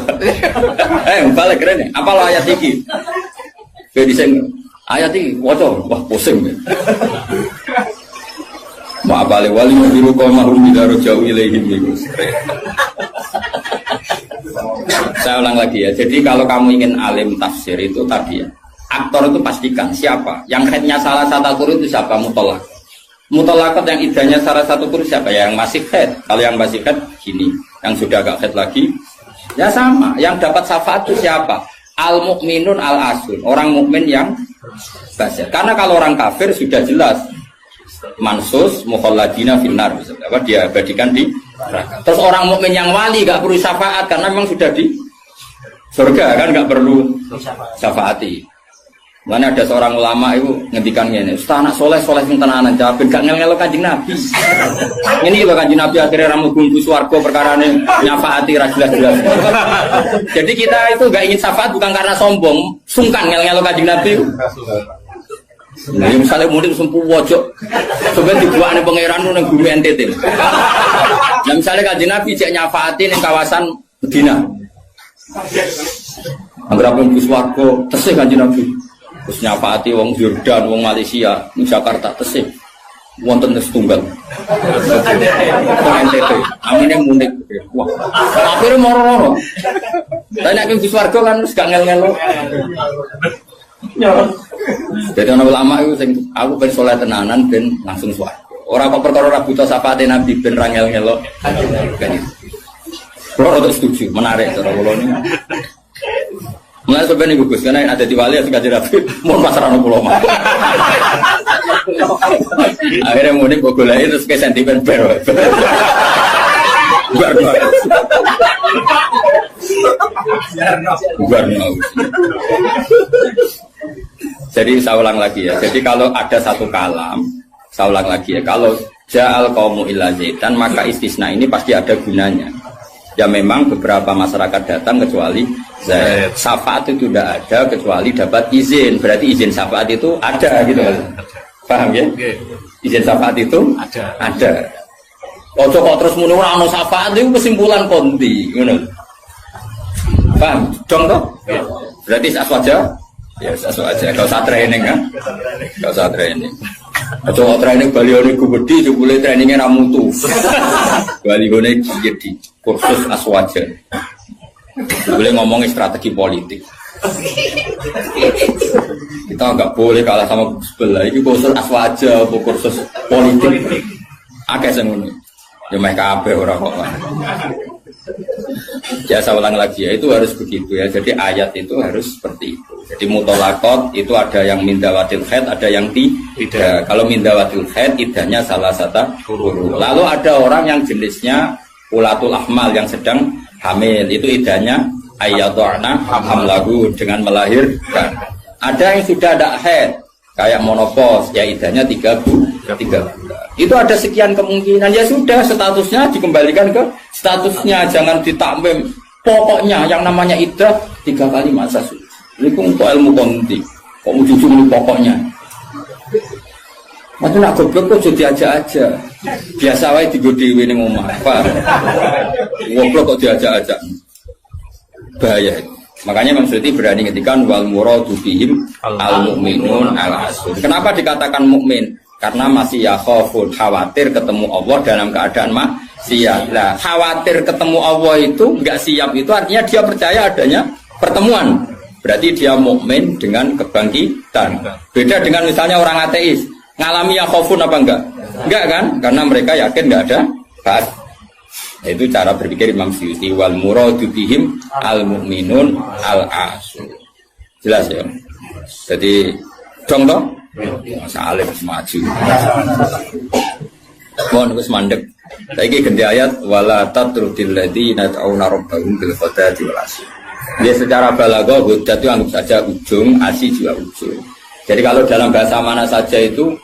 Balik keren nih. Apa lo ayat ini? Bediseng ayat ini, wah pusing. Ma balik wali biru kau mahrum bidaro jauh ilaihim itu. Saya ulang lagi ya. Jadi kalau kamu ingin alim tafsir itu tadi ya. Aktor itu pastikan siapa. Yang headnya salah satu Al-Qur'an itu siapa? Mutolak. Mutolakot yang idahnya salah satu kurus siapa? Ya, yang masih head. Kalau yang masih head gini, yang sudah agak head lagi, ya sama. Yang dapat syafaat itu siapa? Al-mu'minun al-asun, orang mukmin yang basir. Karena kalau orang kafir sudah jelas mansus mukhalladina finnar, apa dia abadikan di neraka. Terus orang mukmin yang wali gak perlu syafaat karena memang sudah di surga kan gak perlu syafaati. Mana ada seorang ulama itu ngendikan ngene, "Ustaz anak soleh sing tenanan jawab gak ngel-ngelo Kanjeng Nabi." Ini lho Kanjeng Nabi akhirnya ra mlebu swarga perkarane nyafaati ra jelas-jelas. Jadi kita itu gak ingin syafaat bukan karena sombong, sungkan ngel-ngelo Kanjeng Nabi. Nah, misalnya murid sempu wojok, sebenarnya dibuatnya pangeran itu yang bumi NTT. Nah, misalnya Kanjeng Nabi cek nyafaati di kawasan Medina. Angger apa mlebu swarga, tesih Kanjeng Nabi. Terus nyafaati wong Jordan, wong Malaysia, wong Jakarta tesih. Wonten setunggal. NTT. Amine munik. Wah. Akhire moro-moro. Lah nek mlebu swarga kan wis gak ngel-ngelo. Jadi ana ulama itu sing aku ben saleh tenanan ben langsung swarga. Ora kok perkara ora buta syafaate Nabi ben ra ngel-ngelo. Kan itu. Kalau untuk setuju, menarik cara kula niku. Mulai sebenarnya bagus, karena ada di wali yang sekali rapi, mau masalah pulau mah. Akhirnya mudik bogolai terus ke sentimen baru. Bukan. Jadi saya ulang lagi ya. Jadi kalau ada satu kalam, saya ulang lagi ya. Kalau ja'al qaumu illa zaitan, maka istisna ini pasti ada gunanya. Ya memang beberapa masyarakat datang kecuali Zaid. Syafaat itu tidak ada kecuali dapat izin. Berarti izin syafaat itu ada gitu. Paham ya? Izin syafaat itu ada. Ojo kok terus muni ora ono syafaat itu kesimpulan konti, ngono. Paham? Dong toh? Berarti aswaja? Ya aswaja. Kalau usah training kan? Kalau usah training. Ojo training balione gede jebule trainingnya ra mutu. Balione jadi kursus aswaja. Boleh ngomongin strategi politik. Kita nggak boleh kalah sama sebelah. Ini kursus aswaja, kursus politik. Akeh semuanya. Ya mereka kabeh ora kok. Ya saya ulang lagi ya, itu harus begitu ya. Jadi ayat itu harus seperti itu. Jadi mutolakot itu ada yang mindawatil khaid, ada yang tidak. Kalau mindawatil khaid idahnya salah satu huruf. Lalu ada orang yang jenisnya ulatul ahmal yang sedang hamil, itu idahnya ayyadhana hamlahu dengan melahirkan. Ada yang sudah ada haid kayak monopos, ya idahnya 3 bulan. Itu ada sekian kemungkinan, ya sudah statusnya dikembalikan ke statusnya, jangan ditambahin. Pokoknya yang namanya idah 3 kali masa suci. Ini untuk ilmu konti, kok ujung-ujung pokoknya. Mati nak goblok kok jadi aja. Biasa wae digo dhewe ning omah. Goblok kok diajak-ajak. Bahaya. Makanya Imam Suyuti berani ngetikan wal muradu bihim al mukminun al asun. Kenapa dikatakan mukmin? Karena masih yakhafun, khawatir ketemu Allah dalam keadaan maksiat. Nah, khawatir ketemu Allah itu enggak siap itu artinya dia percaya adanya pertemuan. Berarti dia mukmin dengan kebangkitan. Beda dengan misalnya orang ateis, ngalami yakhafun apa enggak? Enggak kan? Karena mereka yakin enggak ada ba'ats. Itu cara berpikir Imam Suyuti wal muradu bihim al mukminun al asun. Jelas ya. Jadi dong toh? Masa alim maju. Mohon wis mandek. Saiki ganti ayat wala tatrudil ladzina ta'una rabbahum bil ghadati wal asy. Dia secara balaghah hujjah itu anggap saja ujung, asy juga ujung. Jadi kalau dalam bahasa mana saja itu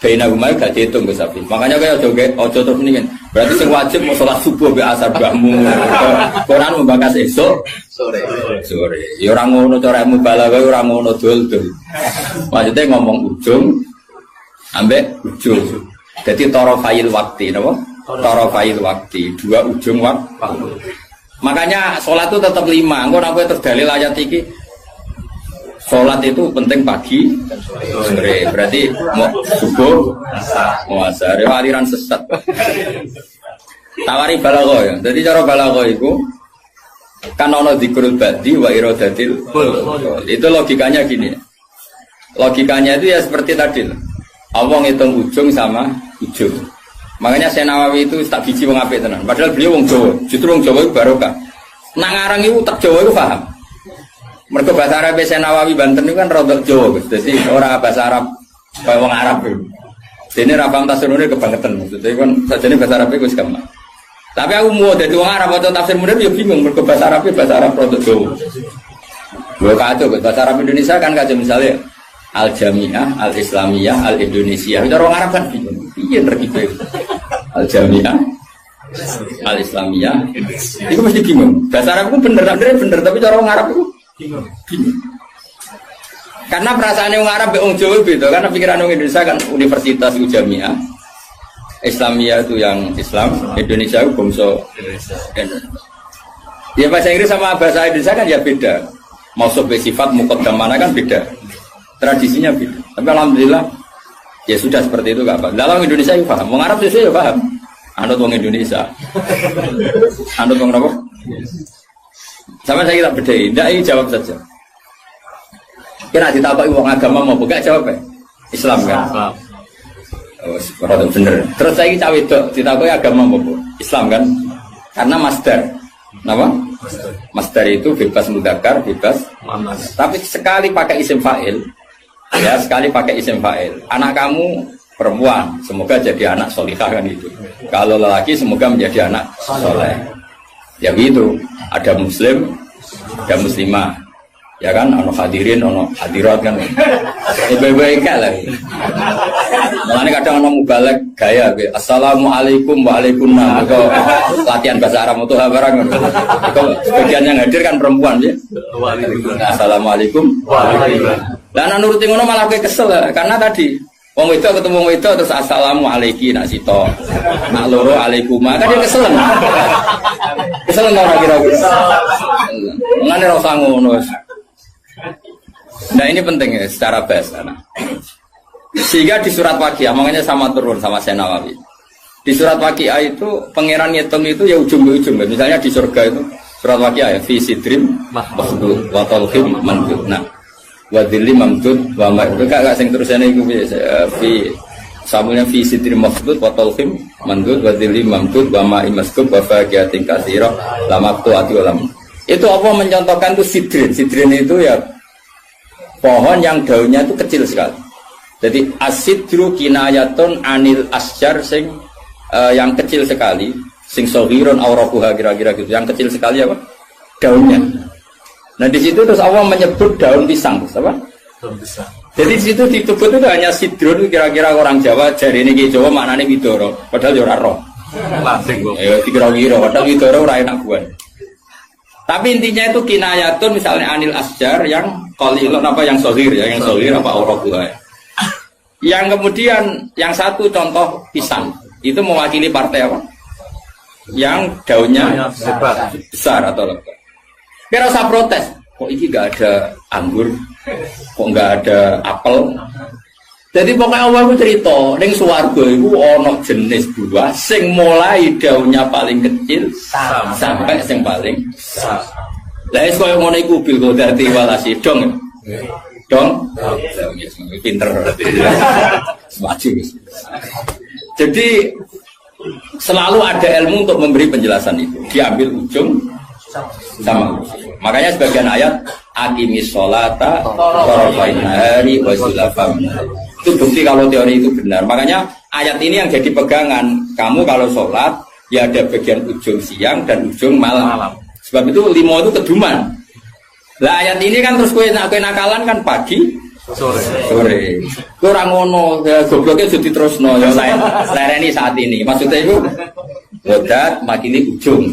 Baina Umay gak dihitung Gus Abi. Makanya kayak ojo terus mendingin. Berarti sing wajib mau sholat subuh be asar bahmu. Quran membahas esok sore. Ya ora ngono cara mubalaghah ora ngono dul-dul. Maksudnya ngomong ujung ambek ujung. Jadi tarafil waktu napa? Tarafil waktu, dua ujung waktu. Makanya sholat itu tetap 5. Engko nek terus dalil ayat iki sholat itu penting pagi dan sore. Berarti mau subuh, mau asar. Aliran sesat. Tawari balaghah ya. Jadi cara balaghah itu kan ono dzikrul badi wa iradatil. Itu logikanya gini. Logikanya itu ya seperti tadi. Allah ngitung ujung sama ujung. Makanya Syekh Nawawi itu tak biji wong apik tenan. Padahal beliau wong Jawa. Justru wong Jawa itu barokah. Nang ngarang itu tak Jawa itu paham. Mereka bahasa Arab Syekh Nawawi Banten itu kan rodok Jawa, jadi orang bahasa Arab kayak orang Arab itu. Jadi rapam tafsirnya kebangetan, maksudnya kan sajane bahasa Arab itu gampang. Tapi aku mau jadi orang Arab atau tafsir modern ya bingung, mereka bahasa Arab rodok Jawa. Gue kacau, bahasa Arab Indonesia kan kacau misalnya Al-Jami'ah, Al-Islamiyah, Al-Indonesia. Itu orang Arab kan bingung, iya terkibah. Al-Jami'ah, Al-Islamiyah, itu mesti bingung. Bahasa Arab itu bener, tapi cara orang Arab itu bingung. Karena perasaan orang Arab orang Jawa beda. Karena pikiran orang Indonesia kan universitas itu Jami'ah, Islamiyah itu yang Islam, Indonesia itu bangsa Indonesia. Ya bahasa Inggris sama bahasa Indonesia kan ya beda. Mau sifat muqaddam mana kan beda. Tradisinya beda. Tapi alhamdulillah ya sudah seperti itu gak apa. Dalam Indonesia ya paham. Orang Arab itu ya paham. Anut orang Indonesia. Anut orang apa? Sama saya kita bedai. Tidak, ini jawab saja. Kira ditapai uang agama mau buka jawab ya? Islam kan? Oh, bener. Terus saya cawe itu ditapai agama mau Islam kan? Karena masdar. Apa? Masdar itu bebas mudzakkar, bebas muannas. Tapi sekali pakai isim fa'il, ya sekali pakai isim fa'il. Anak kamu perempuan, semoga jadi anak solihah kan itu. Kalau lelaki semoga menjadi anak soleh. Ya gitu. Ada muslim, ada muslimah. Ya kan, ono hadirin, ono hadirat kan. Baik-baik lagi. Makanya kadang ono mubalek gaya, assalamualaikum waalaikumsalam. Itu latihan bahasa Arab itu barang. Itu sebagian yang hadir kan perempuan ya. Assalamualaikum waalaikumsalam. Lah nuruti ngono malah kowe kesel karena tadi wong itu ketemu wong itu terus assalamualaikum nak sito. Nak loro alaikuma kan dia kesel. Kesel ora kira-kira. Ngene ora usah ngono. Nah ini penting ya secara bahasa. Sehingga di surat Waqiah, makanya sama turun sama Syekh Nawawi. Di surat Waqiah itu pangeran ngitung itu ya ujung ke ujung. Misalnya di surga itu surat Waqiah ya fi sidrim mahmud wa talhim mandud. Nah, wa dhilli mamdud wa ma'ud. Gak sing terusane iku fi samulnya fi sidrim mahmud wa talhim mandud wa dhilli mamdud wa ma'im maskub wa faqiyatin katsira lamaqtu ati ulam. Itu apa mencontohkan itu sidrin. Sidrin itu ya pohon yang daunnya itu kecil sekali. Jadi asidru kinayatun anil asjar sing yang kecil sekali, sing sohiron aurakuha kira-kira gitu. Yang kecil sekali apa? Daunnya. Nah di situ terus Allah menyebut daun pisang, apa? Daun pisang. Jadi di situ disebut itu hanya sidrun kira-kira orang Jawa jari ini Jawa maknanya widoro. Padahal ya ora roh. Lasing kok. Kira-kira padahal widoro ora enak buan. Tapi intinya itu kinayatun misalnya anil asjar yang qalilun apa yang sohir ya, yang sohir apa aurakuha. Yang kemudian yang satu contoh pisang itu mewakili partai apa? Yang daunnya besar atau lebar. Kira usah protes. kok ini nggak ada anggur, kok nggak ada apel. Jadi pokoknya Allah itu cerita, ning swarga itu ono jenis buah, sing mulai daunnya paling kecil sampai sing paling besar. Lah es koyo ngono iku bil kodati walasi dong. Dong. Pinter. Semaju. Jadi selalu ada ilmu untuk memberi penjelasan itu. Diambil ujung sama. Makanya sebagian ayat aqimis sholata tarafain nahari wa zulafam. Itu bukti kalau teori itu benar. Makanya ayat ini yang jadi pegangan. Kamu kalau sholat ya ada bagian ujung siang dan ujung malam. Sebab itu limo itu keduman. Lah ayat ini kan terus kue nakalan kan pagi sore. Kurang ngono, ya gobloknya jadi terus no. Ya lereni saat ini. Maksudnya itu wadat makili ujung,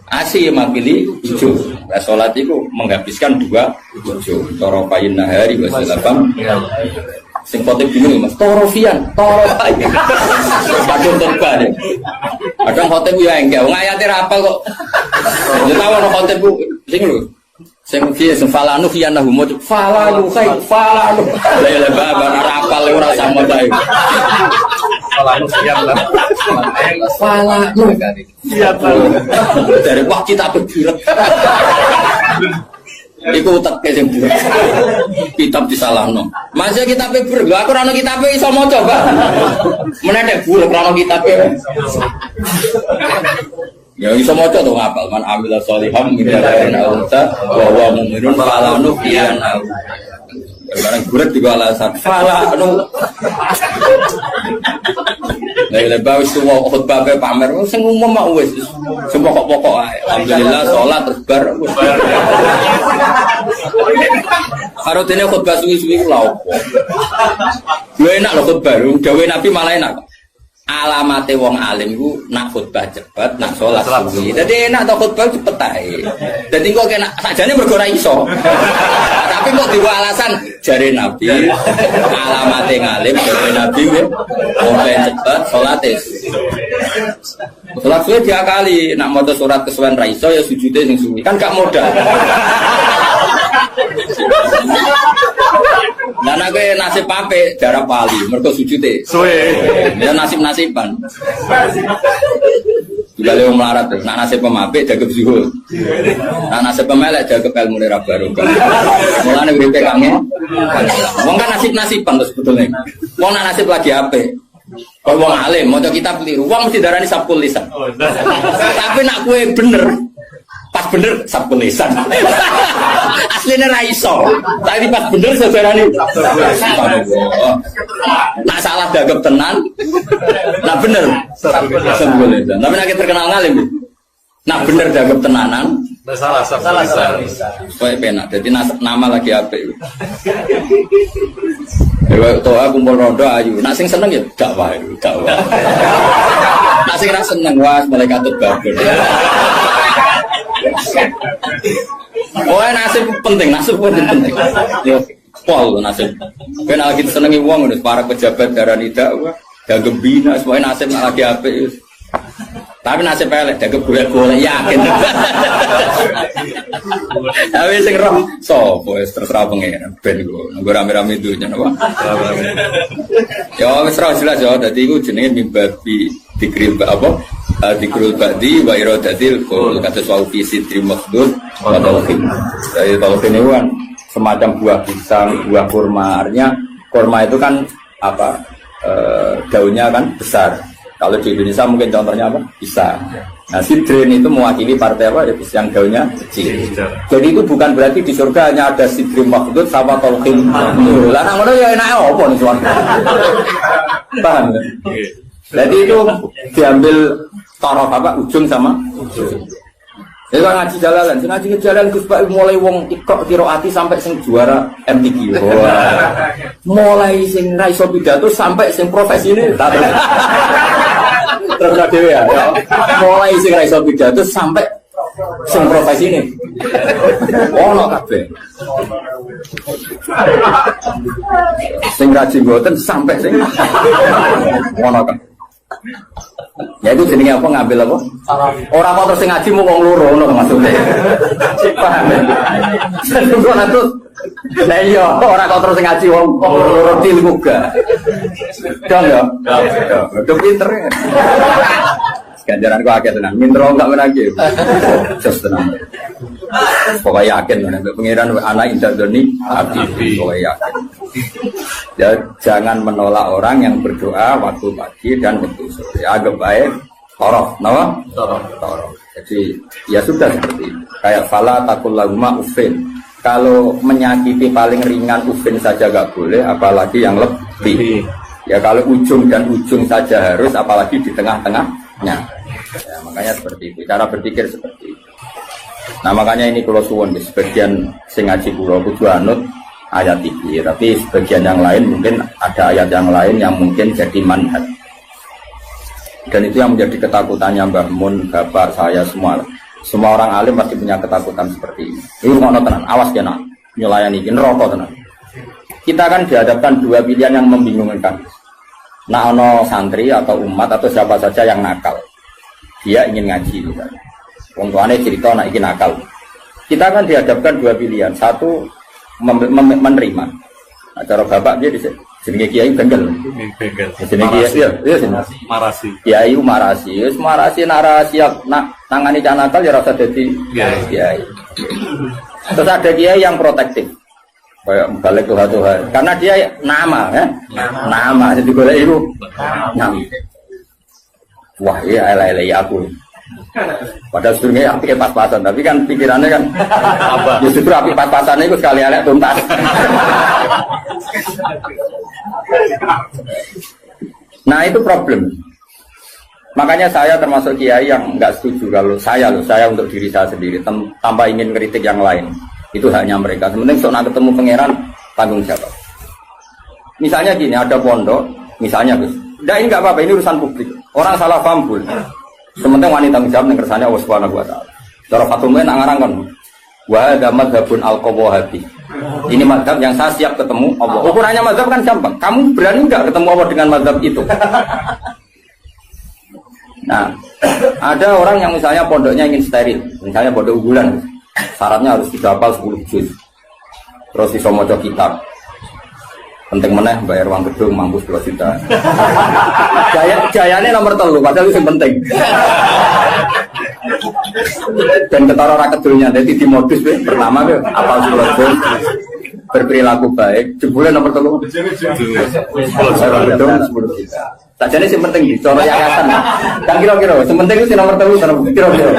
asi makili ujung. Nah, sholat itu menghabiskan dua ujung. Torofain nahari wasilabam. Sing khotib bingung Mas, torofian. Padahal terba deh. Kadang khotib ya enggak, ngayati rapal kok. Ya tahu no khotib sing lho. Sing piye sing falanu fianahu mo falanu kai falanu. Lah baba rapal ora sama bae. Falanu fian lah. Falanu. Siapa? Dari wah kita bergerak. Iku teke sing buret. Kitab disalahno. Masih kitab buret. Lha aku ora ono kitab iso maca, Pak. Menedek buret ora ono kitab. Ya iso maca to ngapal man amila sholiham min dzakarin aw unsa wa huwa mu'minun falanu fiyan. Barang buret juga alasan falanu. Lah bae wis tuwa khutbah pe pamer sing umum mak wis. Sing pokok-pokok ae. Alhamdulillah salat terus bar. Karo dene khutbah suwi-suwi ku lha opo. Yo enak lho khutbah, dawuhe Nabi malah enak. Alamate wong alim ku nak khutbah cepet, nak salat suwi. Dadi enak to khutbah cepet ae. Dadi kok kena sakjane mergo ora iso. Tapi kok diwa alasan jare Nabi alamate ngalim jare Nabi wong cepet salate. Salat suwi diakali, nak maca surat kesuwen ra iso ya sujude sing suwi. Kan gak modal. Dan aku nasib pape darah pali, mereka sujute. Ya nasib-nasiban. Juga lewat melarat terus. Nak nasib pemape jaga zuhud. Nak nasib pemelek jaga ilmu nira baru. Mulane uripe kangen. Wong kan nasib-nasiban terus sebetulnya. Wong nak nasib lagi ape? Kalau wong alim, mau kita keliru. Wong mesti darani sabkul lisan. Tapi nak kue bener. Pas bener sabkul lisan. Aslinya raiso, tapi pas bener sejarah ini. Nak salah dagap tenan, nak bener sabkul lisan. Tapi nak terkenal ngalim, nak bener dagap tenanan, salah sabkul lisan. Supaya penak, jadi nama lagi apa? Toa kumpul rondo ayu, nak sing seneng ya dakwah, dakwah. Nak sing ra seneng wah malaikat babon. Oh nasib penting. Yo pol nasib. Kena lagi senengi wong ngono para pejabat darani dakwah, dagem bina semuanya nasib lagi apik. Tapi nasib elek dagem golek-golek yakin. Tapi sing roh sapa wis terserah pengen ben iku nggo rame-rame dunya napa. Ya wis ra jelas ya dadi iku jenenge mimbabi dikril apa? Dikrul ba'di wa iradatil qul kata sawu fi sidri makhdud wa tawqin. Jadi tawqin itu kan semacam buah pisang, buah kurma. Artinya kurma itu kan apa? Daunnya kan besar. Kalau di Indonesia mungkin contohnya apa? Pisang. Nah, sidrin itu mewakili partai apa? Ya, yang daunnya kecil. Jadi itu bukan berarti di surga hanya ada sidri makhdud sama tawqin. Lah nang ngono ya enake apa nih suara? Paham ya? Jadi itu diambil taraf apa ujung sama ujung. Itu ngaji jalalan, ngaji jalan Gus Pak mulai wong ikok kiroati sampai sing juara MTQ. Mulai sing ra iso pidato sampai sing profesi ini. Terus dhewe ya. Mulai sing ra iso pidato sampai sing profesi ini. Ono kabeh. Sing ngaji mboten sampai sing ono kabeh. Ya itu jenenge apa ngambil apa? Orang kok terus sing ngaji mau wong loro ngono maksudnya. Paham ya? Kok terus lah iya ora kok terus ngaji wong loro tilmu ga. Dong ya. Udah pinter. Ganjaran kok akeh tenan. Mintro enggak menagi. Jos tenan. Pokoknya yakin nek pengiran anak indadoni abdi pokoknya yakin. Ya, jangan menolak orang yang berdoa waktu pagi dan waktu sore. Agak baik torof, nama? Torof. Jadi ya sudah seperti itu. Kayak fala takul lahuma ufin. Kalau menyakiti paling ringan ufin saja gak boleh, apalagi yang lebih. Ya kalau ujung dan ujung saja harus, apalagi di tengah-tengahnya. Ya, makanya seperti itu. Cara berpikir seperti itu. Nah makanya ini kalau suwon di sebagian sing ngaji kula kudu anut ayat ini, tapi sebagian yang lain mungkin ada ayat yang lain yang mungkin jadi manhaj. Dan itu yang menjadi ketakutannya Mbah Mun, bapak saya semua. Semua orang alim pasti punya ketakutan seperti ini. Ini ngono tenan, awas kena nyulayani iki neraka tenan. Kita kan dihadapkan dua pilihan yang membingungkan. Nah ono santri atau umat atau siapa saja yang nakal. Dia ingin ngaji misalnya. Wong tuane cerita nak iki nakal. Kita kan dihadapkan dua pilihan. Satu menerima. Nah, cara bapak dia di jenenge kiai bengkel. Bengkel. Jenenge kiai iya Marasi. Kiai marasi. Wis marasi nak rahasia nak tangani cah nakal ya rasa dadi kiai. Terus ada kiai yang protektif. Kayak balik Tuhan. Karena dia nama ya. Nama jadi golek iku. Nama. Wah, iya elek-elek aku. Padahal sebenarnya api pas-pasan, tapi kan pikirannya kan apa? Justru api pas-pasan itu sekali elek tuntas. Nah itu problem. Makanya saya termasuk kiai yang nggak setuju kalau saya untuk diri saya sendiri tanpa ingin kritik yang lain. Itu haknya mereka. Sementing soal ketemu pangeran tanggung jawab. Misalnya gini, ada pondok, misalnya Gus. Nah, ini nggak apa-apa, ini urusan publik. Orang salah paham pun. Sementara wanita tanggung jawab yang kersane Allah Subhanahu wa taala. Cara Fathul Muin ngarang kan. Wa hadza madzhabun al-qawahabi. Ini mazhab yang saya siap ketemu Allah. Ukurannya mazhab kan gampang. Kamu berani enggak ketemu Allah dengan mazhab itu? Nah, ada orang yang misalnya pondoknya ingin steril, misalnya pondok unggulan. Syaratnya harus dihafal 10 juz. Terus iso maca kitab. Penting meneh bayar uang gedung mampus 2 juta. Jayane nomor 3 padahal itu yang penting. Dan ketara ora kedulnya dadi di modus pertama apal 10 juz berperilaku baik jebule nomor 3 gedung 10 juta. Sajane sing penting iki cara yayasan. Kan kira-kira sing penting itu nomor 3 kira-kira.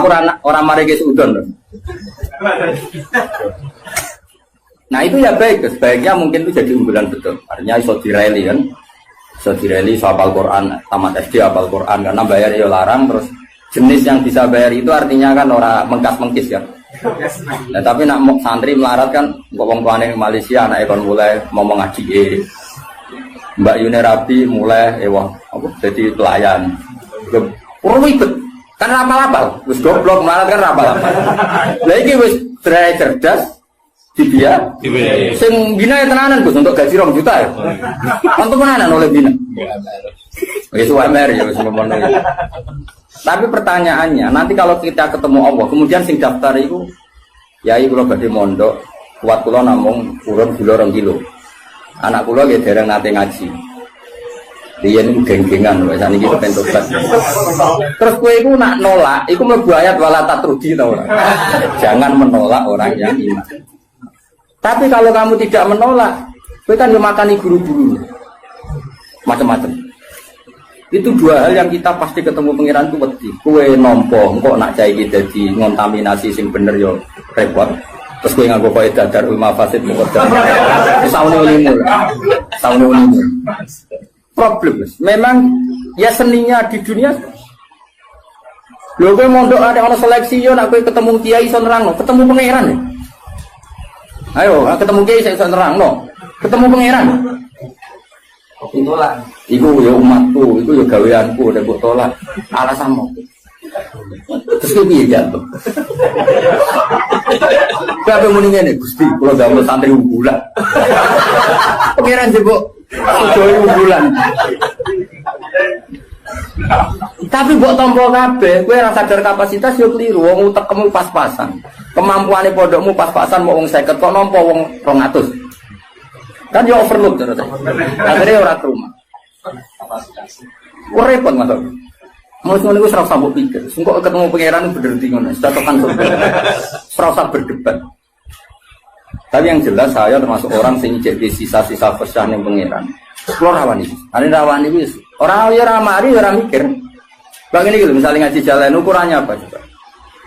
Aku ora mari ke udon. Nah itu ya baik, sebaiknya mungkin itu jadi unggulan betul. Artinya iso direli kan, iso direli, iso hafal Quran, tamat SD hafal Quran, karena bayar ya larang. Terus jenis yang bisa bayar itu artinya kan orang mengkas-mengkis ya. Nah tapi nak santri melarat kan, wong tuane Malaysia, anak ekon mulai mau ngaji, Mbak Yuni Rabi mulai jadi pelayan. Ribet, kan rapal-rapal, wis goblok melarat kan rapal-rapal. Lah iki wis cerdas. Dia sing bina tenanan Gus untuk gaji 2 juta ya. Untuk tenanan oleh bina. Wis UMR ya wis ngono. Tapi pertanyaannya, nanti kalau kita ketemu Allah, kemudian sing daftar itu yai kula badhe mondok, kuat kula namung urun gula 2 kilo. Anak kula nggih dereng nate ngaji. Riyen niku geng-gengan wis saniki kepen tobat. Terus kowe iku nak nolak, iku mlebu ayat wala tatrudi ta ora? Jangan menolak orang yang iman. Tapi kalau kamu tidak menolak, kowe kan makani guru-guru macam-macam. Itu 2 hal yang kita pasti ketemu pangeran itu wedi. Kowe nampa engko nak cai iki dadi ngontaminasi sing bener yo repot. Terus kowe nganggo kaidah darul mafasid muqaddam. Saune ulimu. Problem. Memang ya seninya di dunia. Lho kowe mondok ada ono seleksi yo nak kowe ketemu kiai iso nerangno, ketemu pangeran. Ayo, ketemu kiai saya nerang no. Ketemu pangeran. Itulah. Iku ya umatku, iku ya gaweanku, udah mbok tolak. Alasanmu. Terus piye jatuh. Kabeh muni ngene, Gusti, kula damel santri unggulan. Pengiran jebuk sedaya unggulan. Tapi mbok tampa kabeh, kowe ora sadar kapasitas yo kliru, wong utekmu pas-pasan. Kemampuane pondokmu pas-pasan mau wong 50 kok nampa wong 200. Kan yo overload terus. Akhirnya ora ke rumah. Ora repot Mas. Mas ngono iku ora usah mbok pikir. Engko ketemu pangeran bener di ngono, catakan surga. Ora usah berdebat. Tapi yang jelas saya termasuk orang sing jadi sisa-sisa fesah ning pangeran. Kulo rawani. Ane rawani wis. Ora yo ora mari ora mikir. Bang ini gitu, misalnya ngaji jalan ukurannya apa coba?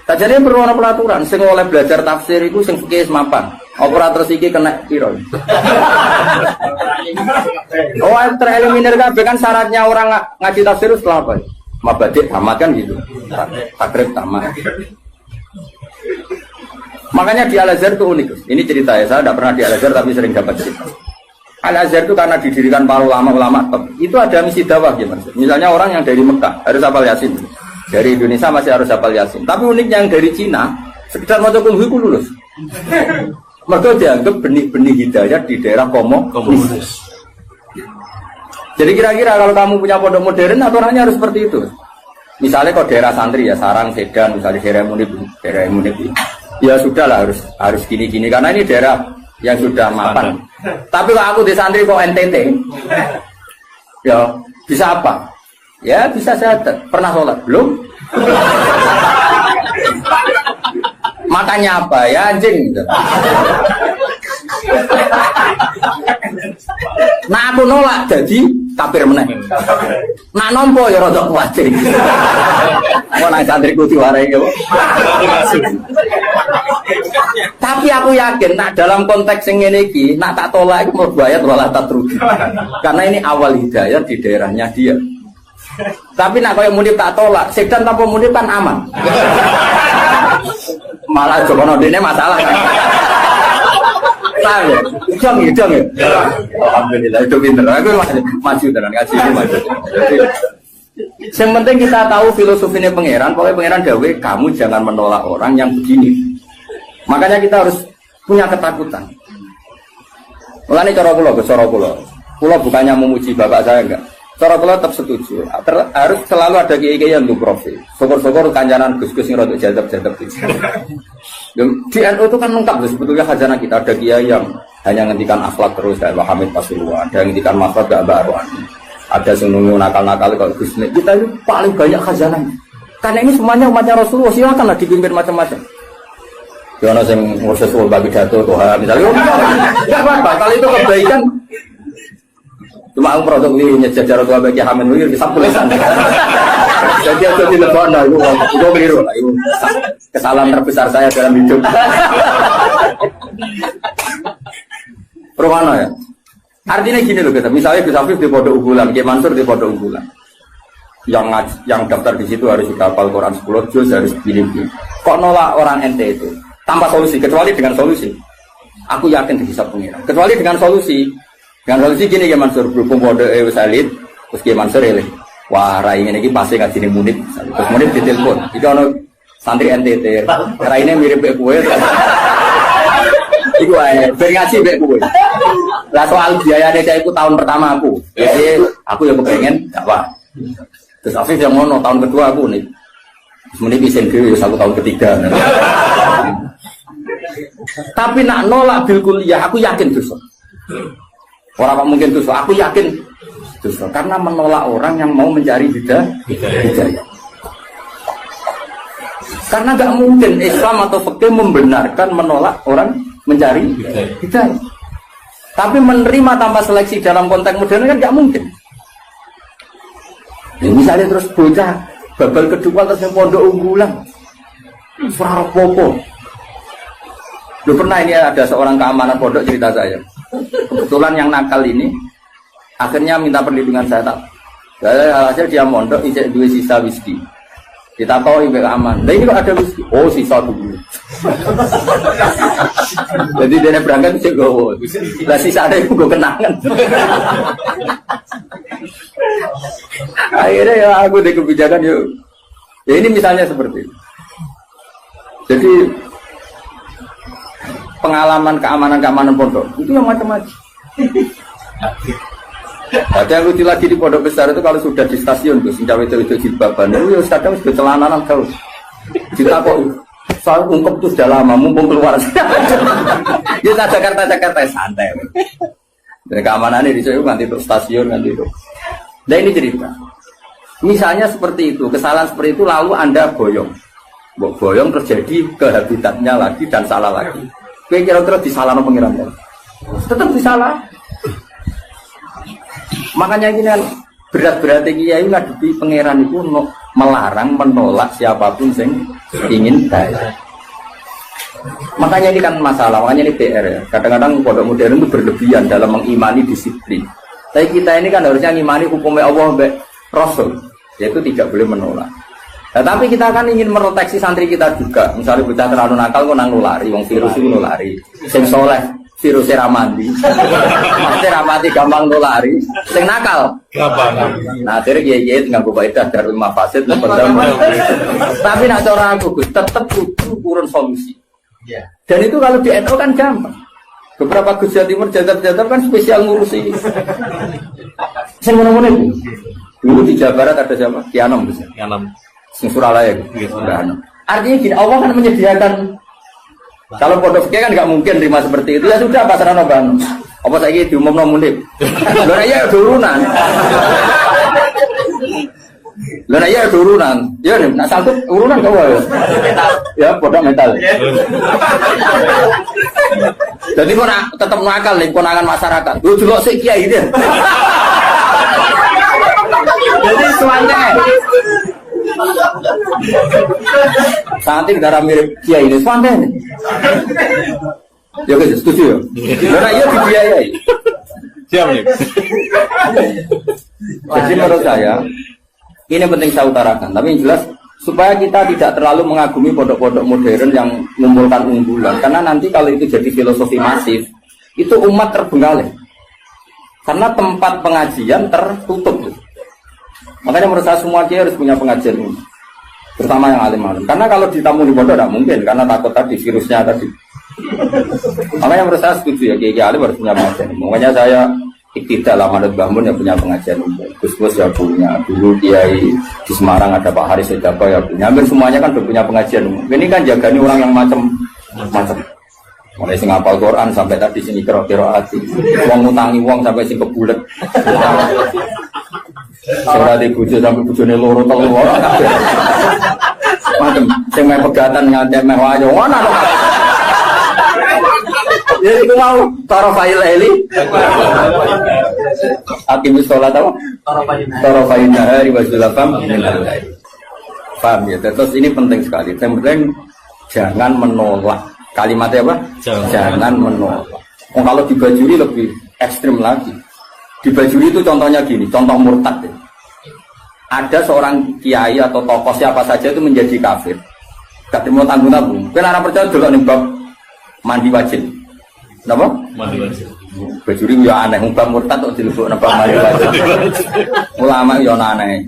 Sajane perlu ana pelaturan sing oleh belajar tafsir iku sing fikih mapan. Operator iki kena piro? Oh, tereliminir kabeh kan syaratnya orang ngaji tafsir setelah apa? Mabadik tamat kan gitu. Takrib tamat. Makanya di Al-Azhar itu unik. Ini cerita ya, saya tidak pernah di Al-Azhar tapi sering dapat cerita. Al-Azhar itu karena didirikan para ulama-ulama top. Itu ada misi dakwah gitu. Misalnya orang yang dari Mekah harus hafal Yasin. Dari Indonesia masih harus hafal Yasin. Tapi uniknya yang dari Cina, sekitar maca kulhu itu lulus. Mereka dianggap benih-benih hidayah di daerah komunis. Jadi kira-kira kalau kamu punya pondok modern, aturannya harus seperti itu. Misalnya kalau daerah santri ya Sarang, Sedan, misalnya daerah Munib, ya sudahlah harus gini-gini karena ini daerah yang sudah mapan. Tapi kalau aku di santri kok NTT, ya bisa apa? Ya bisa syahadat. Pernah sholat? Belum? Makanya apa? Ya anjing. Nah aku nolak jadi kafir meneh. Nak nompo ya rodok kuwatir. Mau nang santriku diwarai ya. Tapi aku yakin nak dalam konteks yang ngene iki, nak tak tolak iku mau bayar wala tak rugi. Karena ini awal hidayah di daerahnya dia. Tapi nak koyo Munib tak tolak, Sedan tanpa Munib kan aman. Malah jokono dene masalah kan. Tahu, jong ya. Alhamdulillah itu pinter. Aku maju tenan ngaji maju. Yang penting kita tahu filosofinya pangeran. Pokoknya pangeran dawe, kamu jangan menolak orang yang begini. Makanya kita harus punya ketakutan. Mulane cara kula, kula bukannya memuji bapak saya enggak. Cara kula tetap setuju. Harus selalu ada kiai-kiai yang profil. Syukur-syukur kancanan Gus-gus sing rodok jadab-jadab iki. Di NU itu kan lengkap sebetulnya khazanah kita. Ada kiai yang hanya ngendikan akhlak terus kayak Pak Hamid Pasuruan, ada yang ngendikan maksud gak baruan. Ada yang nunggu nakal-nakal kalau Gus. Kita ini paling banyak khazanah. Karena ini semuanya umatnya Rasulullah, silakanlah dipimpin macam-macam. Jono sing ngurus sul bagi pidato Tuhan misalnya. Enggak apa-apa, kalau itu kebaikan. Cuma aku produk ini jajar tua bagi Hamid Wir bisa tulisan. Jadi aku di Lebona itu keliru lah. Itu kesalahan terbesar saya dalam hidup. Perwana ya. Artinya gini loh kita. Misalnya Gus Afif di pondok unggulan, Kiai Mansur di pondok unggulan. Yang daftar di situ harus sudah hafal Quran 10 juz, harus begini. Kok nolak orang ente itu? Tanpa solusi, kecuali dengan solusi. Aku yakin bisa pengira. Kecuali dengan solusi. Dengan solusi gini Kiai Mansur berhubung pondok Salit, terus Kiai Mansur ini, wah rai ini pasti ngaji Munib, terus Munib ditelepon, itu ono santri NTT, rai ini mirip bek kue, iku aja, ngaji bek kue. Lah soal biaya saya itu tahun pertama aku, jadi aku yang kepengen, apa? Terus Afif yang ngono tahun kedua aku nih, Munib isen dulu 1 tahun ketiga. Tapi nak nolak bil kuliah, aku yakin dosa. Orang apa mungkin dosa, aku yakin dosa karena menolak orang yang mau mencari hidayah. Karena nggak mungkin Islam atau fikih membenarkan menolak orang mencari hidayah. Tapi menerima tanpa seleksi dalam konteks modern kan nggak mungkin. Ya, misalnya terus bocah babal kedua terus yang pondok unggulan, surah popo. Lu pernah ini ada seorang keamanan pondok cerita saya. Kebetulan yang nakal ini akhirnya minta perlindungan saya tak. Hasil dia mondok isi 2 sisa whisky. Kita tahu ibu aman. Nah ini kok ada whisky? Oh sisa dulu. Jadi dia berangkat sih gue. Lah sisa ada itu gue kenangan. Akhirnya ya aku deh kebijakan yuk. Ya ini misalnya seperti itu. Jadi pengalaman keamanan pondok itu yang macam-macam. Ada yang lucu lagi di pondok besar itu kalau sudah di stasiun tuh, sing cawe-cawe jilbaban, itu ya kadang sudah celananan kau. Kita kok soal ungkep tuh sudah lama, mumpung keluar. Ya Jakarta santai. Dan keamanannya di situ nanti untuk stasiun nanti itu. Nah ini cerita. Misalnya seperti itu, kesalahan seperti itu lalu Anda boyong. Boyong terjadi ke habitatnya lagi dan salah lagi. Kira-kira disalah no pengiran. Tetap disalah. Makanya ini kan berat-berat kiai ngadepi pangeran itu melarang menolak siapapun yang ingin baik. Makanya ini kan masalah, makanya ini PR ya. Kadang-kadang pondok modern itu berlebihan dalam mengimani disiplin. Tapi kita ini kan harusnya mengimani hukumnya Allah sampai Rasul, yaitu tidak boleh menolak. Nah, tapi kita kan ingin meroteksi santri kita juga. Misalnya bocah terlalu nakal kok nang nulari, wong virus itu nulari. Sing soleh virusnya ramandi, pasti ramadi gampang nulari. Sing nakal, gampang. Nah, akhirnya kiai tinggal baidah darul mafasid. Tapi nak cara aku tetap butuh urun solusi. Dan itu kalau di NU kan gampang. Beberapa Gus Jawa Timur jadab-jadab kan spesial ngurusi. Saya mana-mana itu. Dulu di Jawa Barat ada siapa? Kianom bisa. Kianom. Sing Suralaya gitu. Artinya gini, Allah kan menyediakan. Kalau pondok fikih kan nggak mungkin terima seperti itu. Ya sudah pasaran Bang. Apa saya diumumno munib. Lho ya turunan. Lho ya turunan. Ya nak satu urunan kau ya. Ya pondok mental. Jadi kau nak tetap nakal nih konangan masyarakat. Lu juga sih kiai dia. Jadi semuanya. Santri darah mirip kiai ini, semuanya. Ya guys, setuju ya. Karena iya dibiayai. Siap nih. Jadi menurut saya ini penting saya utarakan. Tapi yang jelas supaya kita tidak terlalu mengagumi pondok-pondok modern yang mengumpulkan unggulan. Karena nanti kalau itu jadi filosofi masif, itu umat terbengkalai. Karena tempat pengajian tertutup. Makanya menurut saya semua kiai harus punya pengajian ini, terutama yang alim-alim. Karena kalau ditamu di pondok tidak mungkin, karena takut tadi virusnya tadi. Makanya menurut saya setuju ya kiai alim harus punya pengajian. Makanya saya tidak lama ada bangun yang punya pengajian. Gus-gus ya punya. Dulu kiai di Semarang ada Pak Haris Sedapa ya punya. Hampir semuanya kan udah punya pengajian. Ini kan jagani orang yang macam-macam. Mulai sing hafal Quran sampai tadi sini kira-kira hati. Wong ngutangi wong sampai sing kebulet. Ora di bojo sampai bojone loro telu ora kabeh. Macem sing meh pegatan nganti meh wayo ngono. Ya iku mau tarafail eli. Aqimus shalat apa? Tarafail nahari wa zulafam minal lail. Paham ya? Terus ini penting sekali. Penting jangan menolak. Kalimatnya apa? Jangan menolak. Kalau di Bajuri lebih ekstrim lagi. Di Bajuri itu contohnya gini, contoh murtad. Ya. Ada seorang kiai atau tokoh siapa saja itu menjadi kafir. Gak terima tanggung-tanggung. Karena orang percaya dulu nih bab mandi wajib. Kenapa? Mandi wajib. Bajuri ya aneh, bab murtad kok dilebok napa mandi wajib. Ulama ya aneh.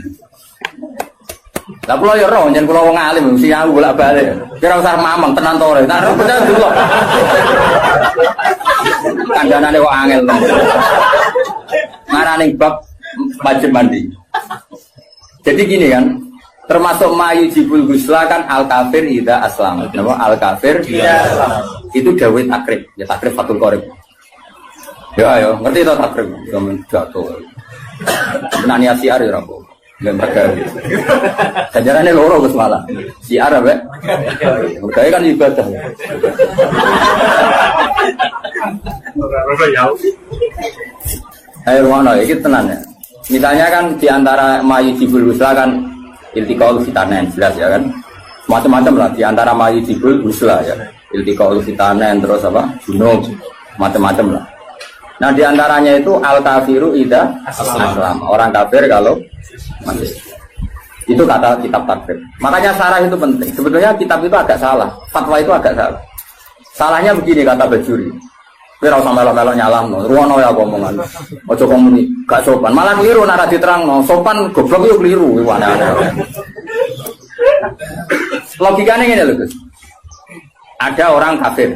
Lah kula ya roh, yen kula wong alim mesti aku bolak-balik. Kira usah mamang tenan to ora. Tak percaya dulu. Kandhanane kok angel. Marane bab wajib mandi. Jadi gini kan, termasuk mayu jibul gusla kan al kafir ida aslam. Napa al kafir ida aslam. Itu dawuh takrib, ya takrib fatul qorib. Ya ayo, ngerti to takrib? Sampeyan jatuh. Nani asiar ya ora. Lempar gawe. Ganjarane loro Gus malah. Siar apa? Gawe kan ibadah. Ayo mana iki tenan ya. Misalnya kan diantara mayujibul usla kan iltiqaul fitanen jelas ya kan. Macam-macam lah diantara mayujibul usla ya. Iltiqaul fitanen terus apa? Junub macam-macam lah. Nah diantaranya itu al kafiru ida aslam. Orang kafir kalau masih. Itu kata kitab takrib. Makanya sarah itu penting. Sebetulnya kitab itu agak salah. Fatwa itu agak salah. Salahnya begini kata Bajuri. Kira usah melok-melok nyalamno. Ruwono ya omongan. Ojo komuni gak sopan. Malah keliru nek diterangno. Sopan goblok yo keliru aneh-aneh. Logikane ngene lho, Gus. ada orang kafir,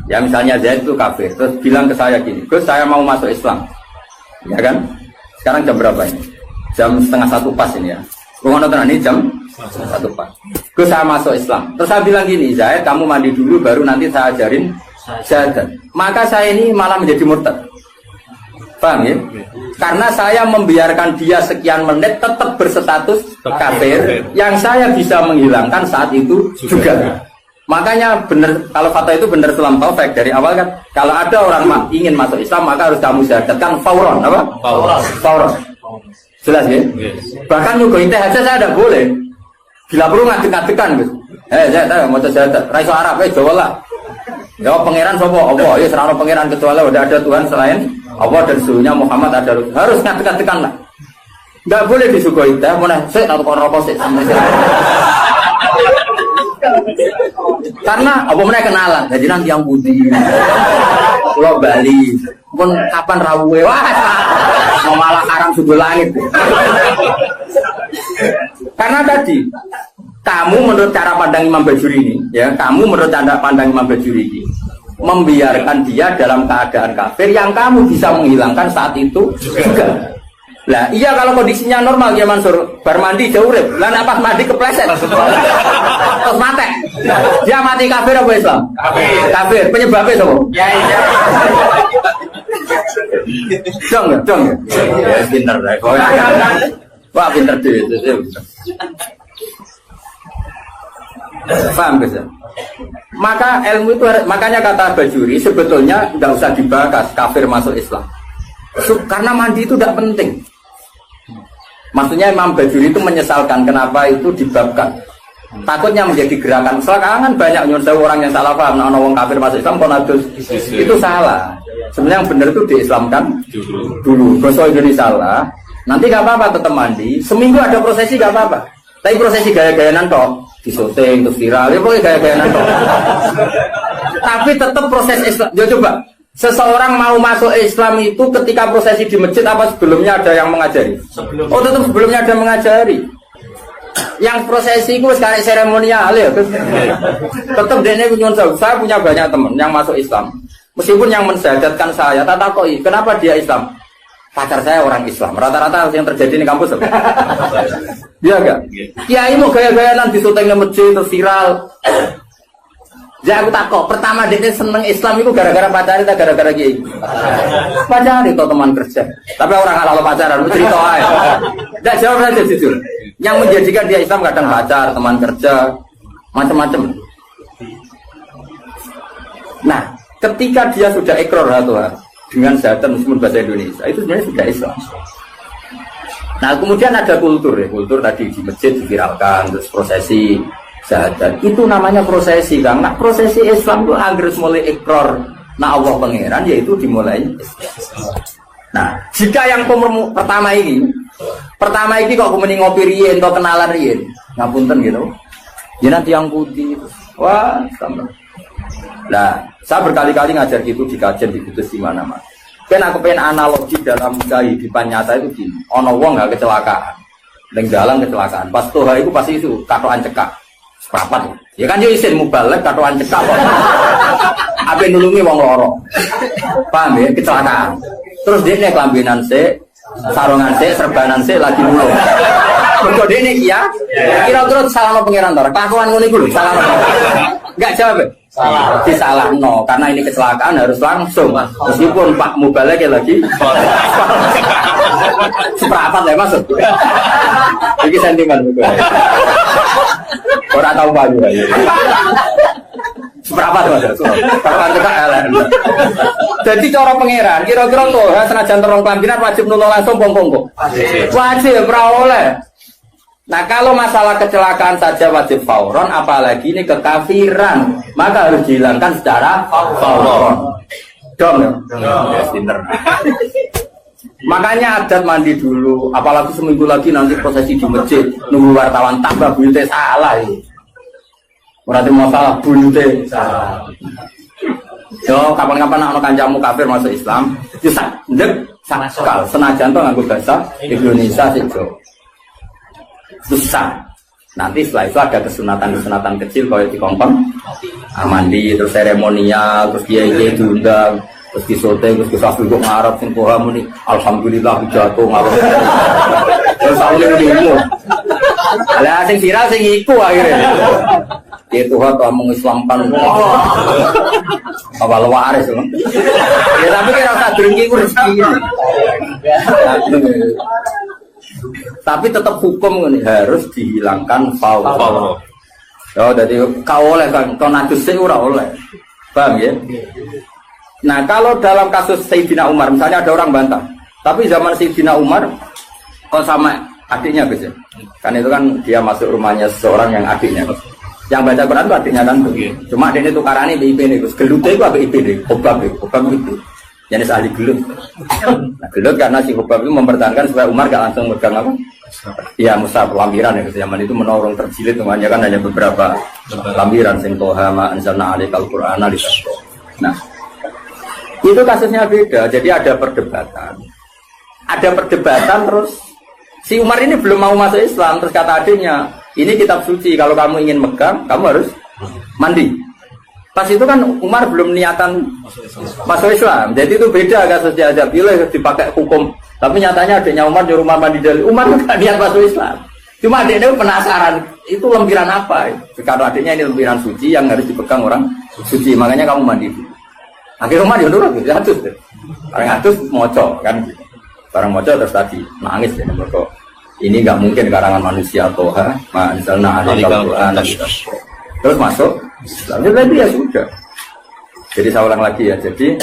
ya misalnya Zaid itu kafir, terus bilang ke saya gini, Gus saya mau masuk Islam, ya kan? Sekarang jam berapa ini? Jam 12:30 pas ini ya. Rumah nonton ini jam 1 pas. Gus saya masuk Islam, terus saya bilang gini, Zaid kamu mandi dulu baru nanti saya ajarin syahadat. Maka saya ini malah menjadi murtad. Paham ya? Karena saya membiarkan dia sekian menit tetap berstatus kafir yang saya bisa menghilangkan saat itu juga. Makanya benar, kalau fatwa itu benar Islam taufik dari awal kan. Kalau ada orang ingin masuk Islam maka harus kamu syahadatkan fauron, apa? Fauron. Jelas ya? Bahkan nyuguh inteh aja saya tidak boleh. Bila perlu ngadek-ngadekan gitu. Saya mau syahadat, raiso Arab, Jawa lah. Ya pangeran sopo, Allah, ya serana pangeran kecuali udah ada Tuhan selain Allah dan suhunya Muhammad ada harus ngadek-ngadekan lah. Nggak boleh disugoi teh, mana saya tahu rokok sih sama saya. Karena apa mana kenalan, jadi nanti yang putih, Pulau Bali, pun kapan rawuhe, wah, mau malah haram subuh langit. Karena tadi kamu menurut cara pandang Imam Bajuri ini, ya, kamu menurut cara pandang Imam Bajuri ini, membiarkan dia dalam keadaan kafir yang kamu bisa menghilangkan saat itu juga. Lah, iya kalau kondisinya normal ya Mansur, bar mandi jauh urip. Lah nek pas mandi kepleset. Terus mati. Dia mati kafir apa Islam? Kafir. Kafir. Penyebabnya sapa? Ya iya. Dong ya. Ya pinter dah. Wah, pinter dhewe. Paham bisa? Maka ilmu itu makanya kata Bajuri sebetulnya tidak usah dibahas kafir masuk Islam. Karena mandi itu tidak penting. Maksudnya Imam Bajuri itu menyesalkan kenapa itu dibabkan. Takutnya menjadi gerakan. Sekarang banyak orang yang salah paham. Nah, orang kafir masuk Islam konadus itu salah. Sebenarnya yang benar itu diislamkan dulu. Gosok ini salah. Nanti gak apa-apa tetap mandi. Seminggu ada prosesi gak apa-apa. Tapi prosesi gaya-gayanan toh disyuting terus viral. Ya pokoknya gaya-gayanan toh. Tapi tetap proses Islam. Ya coba. Seseorang mau masuk Islam itu ketika prosesi di masjid apa sebelumnya ada yang mengajari? Oh tetap sebelumnya ada mengajari. Yang prosesi itu sekarang seremonial ya. Tetap dia nyuwun sewu. Saya punya banyak teman yang masuk Islam. Meskipun yang mensyahadatkan saya, tak takoi kenapa dia Islam? Pacar saya orang Islam. Rata-rata yang terjadi di kampus. Iya enggak? Kiai mau gaya-gayanan di syuting di masjid terus viral. Ya aku takut, pertama dia seneng Islam itu gara-gara pacar atau gara-gara kiai? Pacar itu teman kerja. Tapi orang kalau pacaran cerita aja. Enggak jawab aja jujur. Yang menjadikan dia Islam kadang pacar, teman kerja, macam-macam. Nah, ketika dia sudah ikrar dengan syahadat meskipun bahasa Indonesia, itu sebenarnya sudah Islam. Nah, kemudian ada kultur ya, kultur tadi di masjid diviralkan, terus prosesi syahadat itu namanya prosesi kan. Nah, prosesi Islam itu agar mulai ikrar nah Allah pangeran yaitu dimulai. Nah, jika yang pertama ini kok kemudian ngopi riyen atau kenalan riyen, ngapunten gitu. Ya nanti yang putih. Wah, sama. Nah, saya berkali-kali ngajar gitu di kajian di kudus di mana-mana. Kan aku pengen analogi dalam kehidupan nyata itu gini. Ono wong enggak kecelakaan. Ning dalan kecelakaan. Pas toha itu pasti itu katokan cekak. Seprapat. Ya kan yo isin mubalek katokan cekak kok. Ape nulungi wong loro. Paham ya kecelakaan. Terus dia nek kelambinan sik, sarungan sik, serbanan sik lagi mulung. Mergo dene iki ya. Kira-kira salahno pangeran to. Kelakuan ngono iku lho, salahno. Enggak jawab. Salah. Disalahno karena ini kecelakaan harus langsung. Meskipun Pak Mubalek lagi seprapat ya maksud. Iki sentimen betul. Ora tau banyu. Seprapat Mas. Kapan tekan elek. Jadi cara pangeran kira-kira tuh senajan terong kelambinan wajib nulung langsung pong-pong. Wajib ora oleh. Nah kalau masalah kecelakaan saja wajib fauron, apalagi ini kekafiran, maka harus dihilangkan secara fauron. Dong ya? Pinter. Makanya adat mandi dulu, apalagi seminggu lagi nanti prosesi di masjid, nunggu wartawan tambah bunyinya salah ini. Berarti masalah bunyinya salah. Yo, kapan-kapan anak kancamu kafir masuk Islam, bisa ndek senajan tuh nganggo bahasa Indonesia sih. Susah. Nanti setelah itu ada kesunatan kecil kayak di kongkong mandi, terus seremonial, terus dia diundang, terus disote, terus kisah duduk ngarep sing poha muni alhamdulillah jatuh ngarep. Terus awalnya demo. Lah sing viral sing iku akhirnya. Dia Tuhan telah mengislamkan apa waris loh. Ya tapi kira usah drengki ku rezeki. Tapi tetap hukum ini harus dihilangkan faul. Ya jadi kau oleh kan tonadus sih ora oleh. Paham ya? Nah, kalau dalam kasus Sayyidina Umar misalnya ada orang bantah, tapi zaman Sayyidina Umar kok sama adiknya gitu. Kan itu kan dia masuk rumahnya seseorang yang adiknya. Yang baca Quran itu adiknya kan tuh. Cuma adiknya tukarannya BIP nih, Gus. Gelutnya itu apa BIP nih? Hobab itu. Jenis ahli gelut. Nah, gelut karena si Hobab itu mempertahankan supaya Umar gak langsung megang apa? Iya, mushaf lampiran ya. Zaman itu menorong terjilid, namanya kan hanya beberapa lampiran. Sing toha ma anzalna alaikal qur'ana litashqa. Nah, itu kasusnya beda. Jadi ada perdebatan. Terus si Umar ini belum mau masuk Islam. Terus kata adiknya, ini kitab suci. Kalau kamu ingin megang, kamu harus mandi. Pas itu kan Umar belum niatan masuk Islam. Jadi itu beda kasusnya aja. Bila dipakai hukum. Tapi nyatanya adiknya Umar nyuruh Umar mandi dari Umar nggak niat masuk Islam. Cuma adiknya penasaran. Itu lempiran apa? Karena adiknya ini lempiran suci yang harus dipegang orang suci. Makanya kamu mandi dulu. Akhirnya Umar ya nurut. Atus deh. Orang atus moco kan. Barang moco terus tadi nangis ya. Ini nggak mungkin karangan manusia toha. Misalnya ada Quran. Terus masuk. Lalu ya sudah. Jadi saya ulang lagi ya. Jadi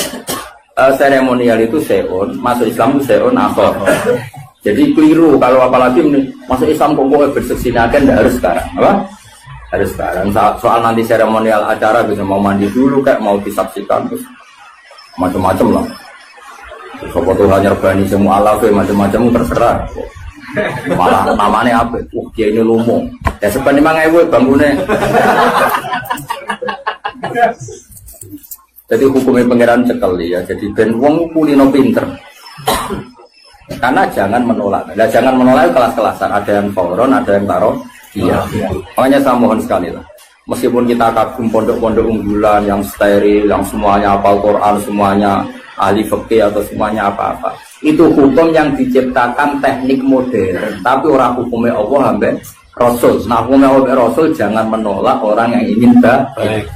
seremonial itu seon, masuk Islam itu seon akhor. Jadi keliru kalau apalagi masuk Islam kok bersesinakan tidak harus sekarang, apa? Harus sekarang. Soal nanti seremonial acara bisa mau mandi dulu kayak mau disaksikan terus macam-macam lah. Sopo Tuhan nyerbani semua alaf macam-macam terserah. Malah namanya apa? Dia ini lumung. Ya sebenarnya 5.000 bangunnya. Jadi hukumnya pangeran cekel ya. Jadi ben wong kulino pinter. Karena jangan menolak. Nah, jangan menolak kelas-kelasan. Ada yang fauron, ada yang taruh. Iya. Makanya saya mohon sekali lah. Meskipun kita kagum pondok-pondok unggulan yang steril, yang semuanya hafal Quran, semuanya ahli fikih atau semuanya apa-apa. Itu hukum yang diciptakan teknik modern. Tapi orang hukumnya Allah sampai Rasul. Nah hukumnya Allah Rasul jangan menolak orang yang ingin baik.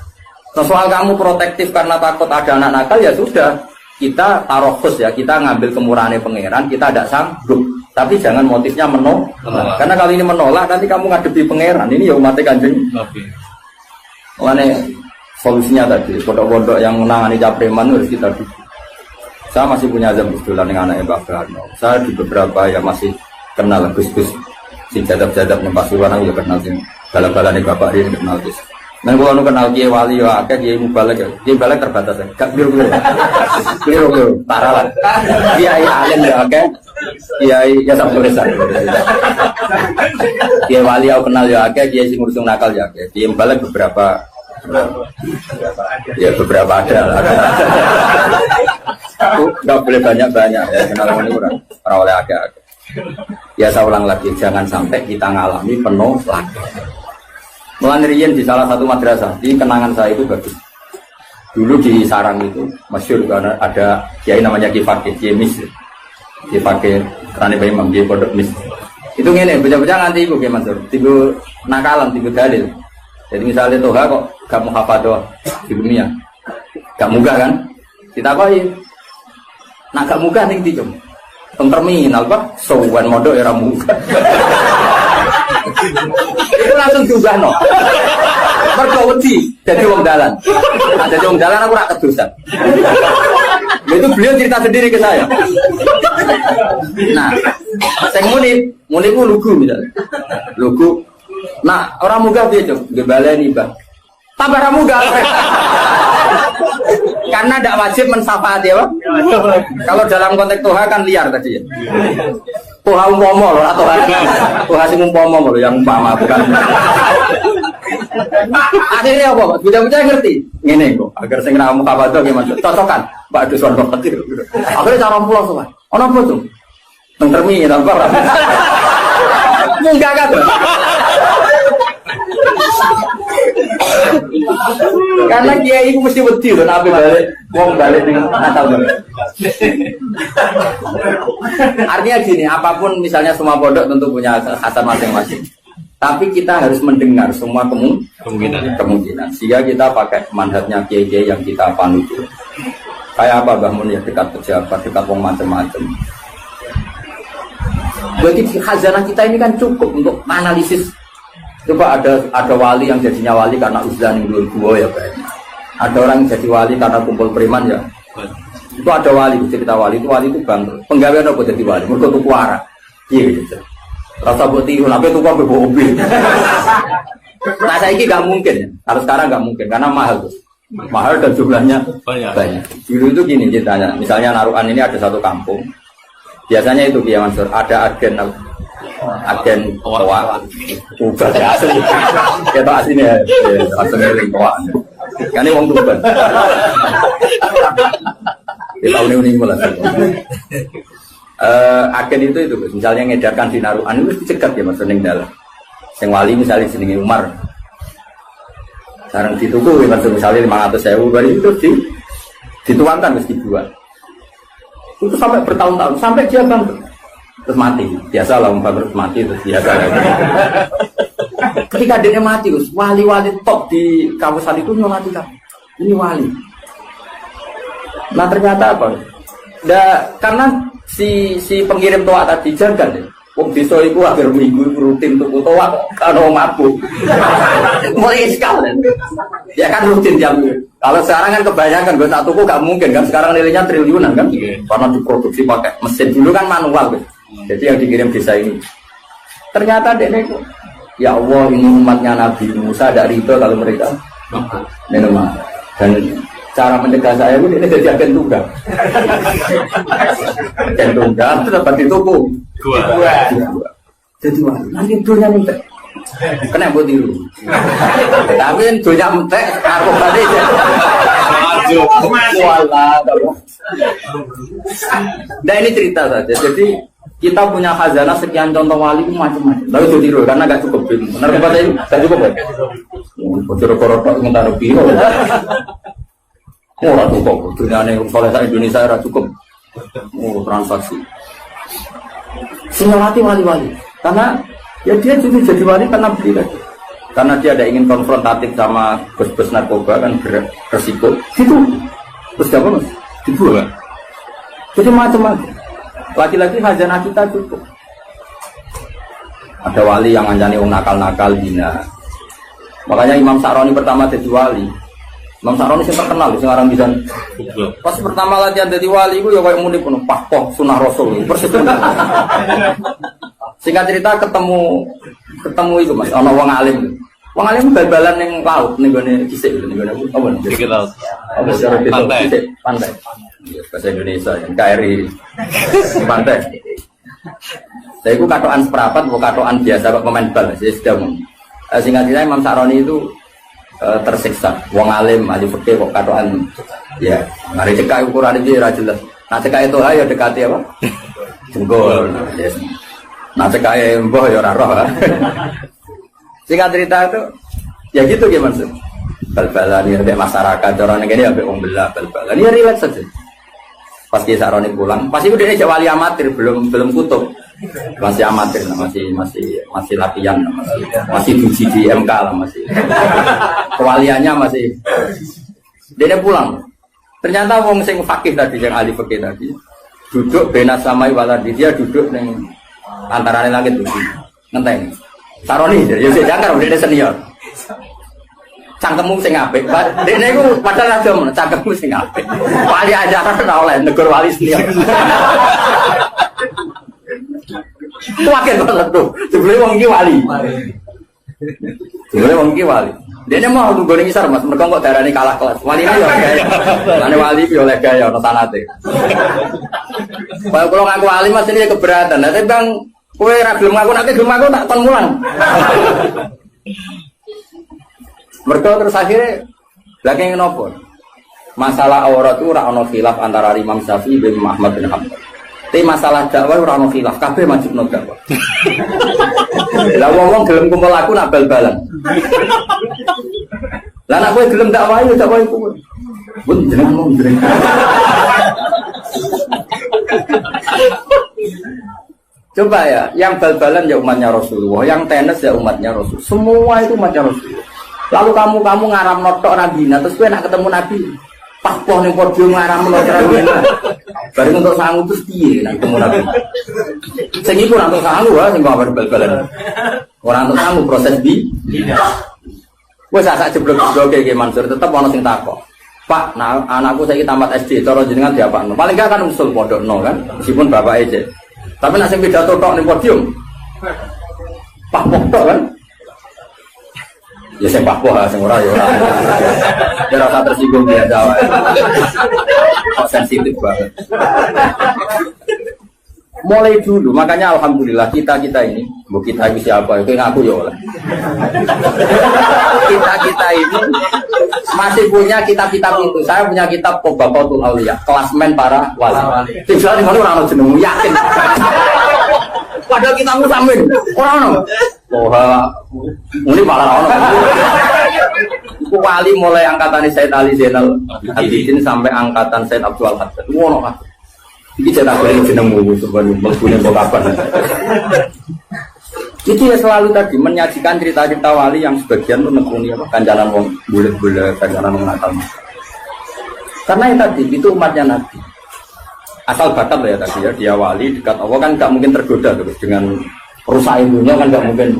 Soal kamu protektif karena takut ada anak nakal ya sudah. Kita taruh khusus ya, kita ngambil kemurahannya pangeran, kita tidak sanggup. Tapi jangan motifnya menolak. Karena kalau ini menolak nanti kamu ngadepi pangeran. Ini ya umatnya Kanjeng. Makanya solusinya tadi, pondok-pondok yang menangani capreman harus kita dukung. Saya masih punya azam kebetulan dengan anaknya Pak Karno. Saya di beberapa yang masih kenal Gus-Gus. Si jadab-jadab yang Pasuruan aku juga kenal sih. Bala-bala nih bapak dia kenal Gus. Dan kalau kenal Kiai Wali ya, Kiai Mubalek ya. Kiai Mubalek terbatas ya. Gak biru-biru. Parah lah. Kiai Alim ya, Kiai ya sampai besar. Kiai Wali aku kenal ya, Kiai si ngurusung nakal ya. Kiai Mubalek beberapa ada. Nggak boleh banyak-banyak ya, kenal ini kurang oleh agak. Ya saya ulang lagi, jangan sampai kita ngalami penuh lagi. Melanirian di salah satu madrasah, di kenangan saya itu bagus. Dulu di Sarang itu, masyhur karena ada kiai namanya Kiai Mis. Kiai Rani Imam, Kiai Pondok Mis. Itu ngene, bocah-bocah nganti iku Kiai Mansur, tiba nakalan, tiba dalil. Jadi misalnya Toha kok gak mau hafadhah di dunia, gak munggah kan? Ditakoki. Nah gak munggah ning ndi, Cung? Teng terminal Pak, sowan mondok ya ra munggah. Itu langsung diubahno. Mergo wedi dadi wong dalan. Nah, dadi wong dalan aku ora kedosan. Itu beliau cerita sendiri ke saya. Nah, sing muni ku lugu misalnya. Lugu. Nah, orang munggah piye, Cung? Nggih baleni, Bang. Tambah ra munggah. Karena tidak wajib mensyafaat ya Pak. Kalau dalam konteks Toha kan liar tadi ya. Toha umpama loh atau Toha sing umpama loh yang umpama bukan. Akhirnya apa Pak? Bocah-bocah ngerti. Ngene kok agar sing ra mukabadah gimana? Cocokan. Pak Duswan Fakir. Akhirnya cara pulang sowan. Ono apa tuh? Teng terminal Pak. Munggah kan. Karena kiai itu mesti wedi loh, nabi balik, wong balik dengan Natal. Artinya gini, apapun misalnya semua pondok tentu punya khasan masing-masing. Tapi kita harus mendengar semua kemungkinan. Sehingga kita pakai manhajnya kiai-kiai yang kita panut. Kayak apa Mbah Mun ya, dekat pejabat, dekat wong macam-macam. Berarti khazanah kita ini kan cukup untuk analisis. Coba ada wali yang jadinya wali karena uzlan yang dua ya Pak. Ada orang yang jadi wali karena kumpul preman ya. Itu ada wali, cerita wali itu bangkrut. Penggawean apa jadi wali? Mergo tuku arak. Iya gitu. Rasa buat tiru, tapi tuku apa mobil. Nah saiki nggak mungkin ya. Kalau sekarang nggak mungkin karena mahal dan jumlahnya banyak. Dulu itu gini ceritanya. Misalnya Narukan ini ada satu kampung. Biasanya itu Kiai Mansur ada agen toa ubah ya asli kita aslinya aslinya toa kan ini wong tuban di tahun ini mulai agen itu misalnya ngedarkan di Narukan itu dicegat ya Mas ning dalam sing wali misalnya jenenge Umar sekarang dituku misalnya 500.000 baru itu dituangkan mesti dibuat itu sampai bertahun-tahun sampai dia bangkrut terus mati biasa lah bangkrut mati terus biasa ketika dia mati wali-wali top di kawasan itu mati kan ini wali nah ternyata apa karena si pengirim toa tadi jaga deh wong desa iku akhir minggu rutin tuku toa karo mabuk mulai sekali ya kan rutin jam. Kalau sekarang kan kebanyakan gue tak tuku gak mungkin kan sekarang nilainya triliunan kan karena diproduksi pakai mesin dulu kan manual kan. Jadi yang dikirim desa ini ternyata dia ya Allah ini umatnya Nabi Musa ada ridho kalau mereka minum dan cara mencegah saya ini jadi agen tunggal agen tunggal itu dapat dituku jadi wah nanti dunia minta kena buat tiru tapi dunia mentek aku tadi nah ini cerita saja jadi kita punya khazanah sekian contoh wali macam-macam tapi itu tiru karena gak cukup benar kata ini gak cukup ya bocor korotok ngentar biro ora cukup dunia ini soleh Indonesia ora cukup transaksi senyolati wali-wali karena ya dia juga jadi wali karena beli lagi. Karena dia ada ingin konfrontatif sama bos-bos narkoba kan beresiko. Itu terus apa mas? Dibuang. Jadi macam-macam. Lagi-lagi khazanah kita cukup. Ada wali yang ngancani orang nakal-nakal hina. Makanya Imam Sa'roni pertama jadi wali. Imam Sa'roni yang terkenal sekarang bisa. Pas pertama latihan jadi wali itu ya kayak muni penuh pakoh sunah rasul. Persis. Singkat cerita ketemu itu mas, ono wong alim. Wong alim bal-balan ning laut ning gone kisik ning gone apa ning laut. Apa secara pantai. Ya, bahasa Indonesia yang KRI pantai. Saya itu katokan seperapat, bukan katokan biasa kok pemain bal. Saya sudah singkat cerita Imam Sa'roni itu tersiksa. Wong alim, ahli fikih kok katokan ya, mari cekak ukuran itu ora jelas. Nah cekak itu ayo dekati apa? Jenggol. Yes. Nah sekaya mbah ya ora roh. Singkat cerita itu ya gitu gimana sih? Bal-balan ya masyarakat orang ini ya wong belah bal-balan. Ya relax saja. Pas Kiai Sa'roni pulang, pasti udah dia wali amatir belum kutub. Masih amatir masih latihan masih uji di MK lah masih. Kewaliannya masih. Dia pulang. Ternyata wong sing fakih tadi yang ahli fikih tadi duduk bena samai waladi dia duduk neng antara langit bumi ngenteng Sa'roni ya saya jangkar dia senior cangkemmu sing apik dene iku padahal aja men cangkemmu sing apik wali ajaran ora oleh negor wali senior wakil banget tuh sebelum wong iki wali dene mau tunggu ning isar mas mergo kok darane kalah kelas wali yo gaya mane wali yo oleh gaya ono sanate kalau ngaku wali mas ini keberatan tapi bang kowe ra gelem aku tak kon mulang. Mergo terus akhirnya lagi nopo? Masalah aurat itu ora ono khilaf antara Imam Syafi'i dan Ahmad bin Hanbal. Tapi masalah dakwah ora ono khilaf, kabeh majibno dakwah. Lah wong gelem kumpul aku nak bal-balan. Lah nak kowe gelem dakwah yo dakwah iku. Pun jeneng mung jeneng. Coba ya, yang bal-balan ya umatnya Rasulullah, yang tenis ya umatnya Rasul. Semua itu umatnya Rasulullah. Lalu kamu ngaram notok Nabi, terus kowe nak ketemu Nabi, pas poh ning podium ngaram notok Nabi. Bareng untuk sangu terus piye nak ketemu Nabi. Sing iku ora untuk sangu wae sing kabar bal-balan. Ora untuk sangu proses di. Wes sak jeblok-jeblok iki Mansur tetep ana sing takok. Pak, nah, anakku saiki tamat SD, cara jenengan diapakno. Paling gak kan usul pondokno kan, meskipun bapak aja. Tapi nek sing pidato tok ning podium. Pak tok kan. Ya sing Pak Poh sing ora ya ora. Ya ora tersinggung dia Jawa. Kok sensitif banget. Mulai dulu, makanya alhamdulillah kita ini, bu kita ini siapa? Itu ngaku ya oleh. Kita ini masih punya kitab-kitab itu. Saya punya kitab Qobatul Auliya, klasmen para wali. Tinggal di mana orang jenengmu yakin. Padahal kita musamin orang. Wah, ini malah orang. Wali mulai angkatan Said Ali Zainal Abidin sampai angkatan Said Abdul Hasan. Wono kan. Iki cetak goreng jenengmu sebelum mlebune kok kapan. Itu ya selalu tadi menyajikan cerita-cerita wali yang sebagian tuh nekuni apa kancanan wong bulet-bulet, kancanan wong nakal. Karena yang tadi itu umatnya Nabi. Asal bakat ya tadi ya, dia wali dekat Allah kan gak mungkin tergoda terus dengan rusak ilmunya kan gak mungkin.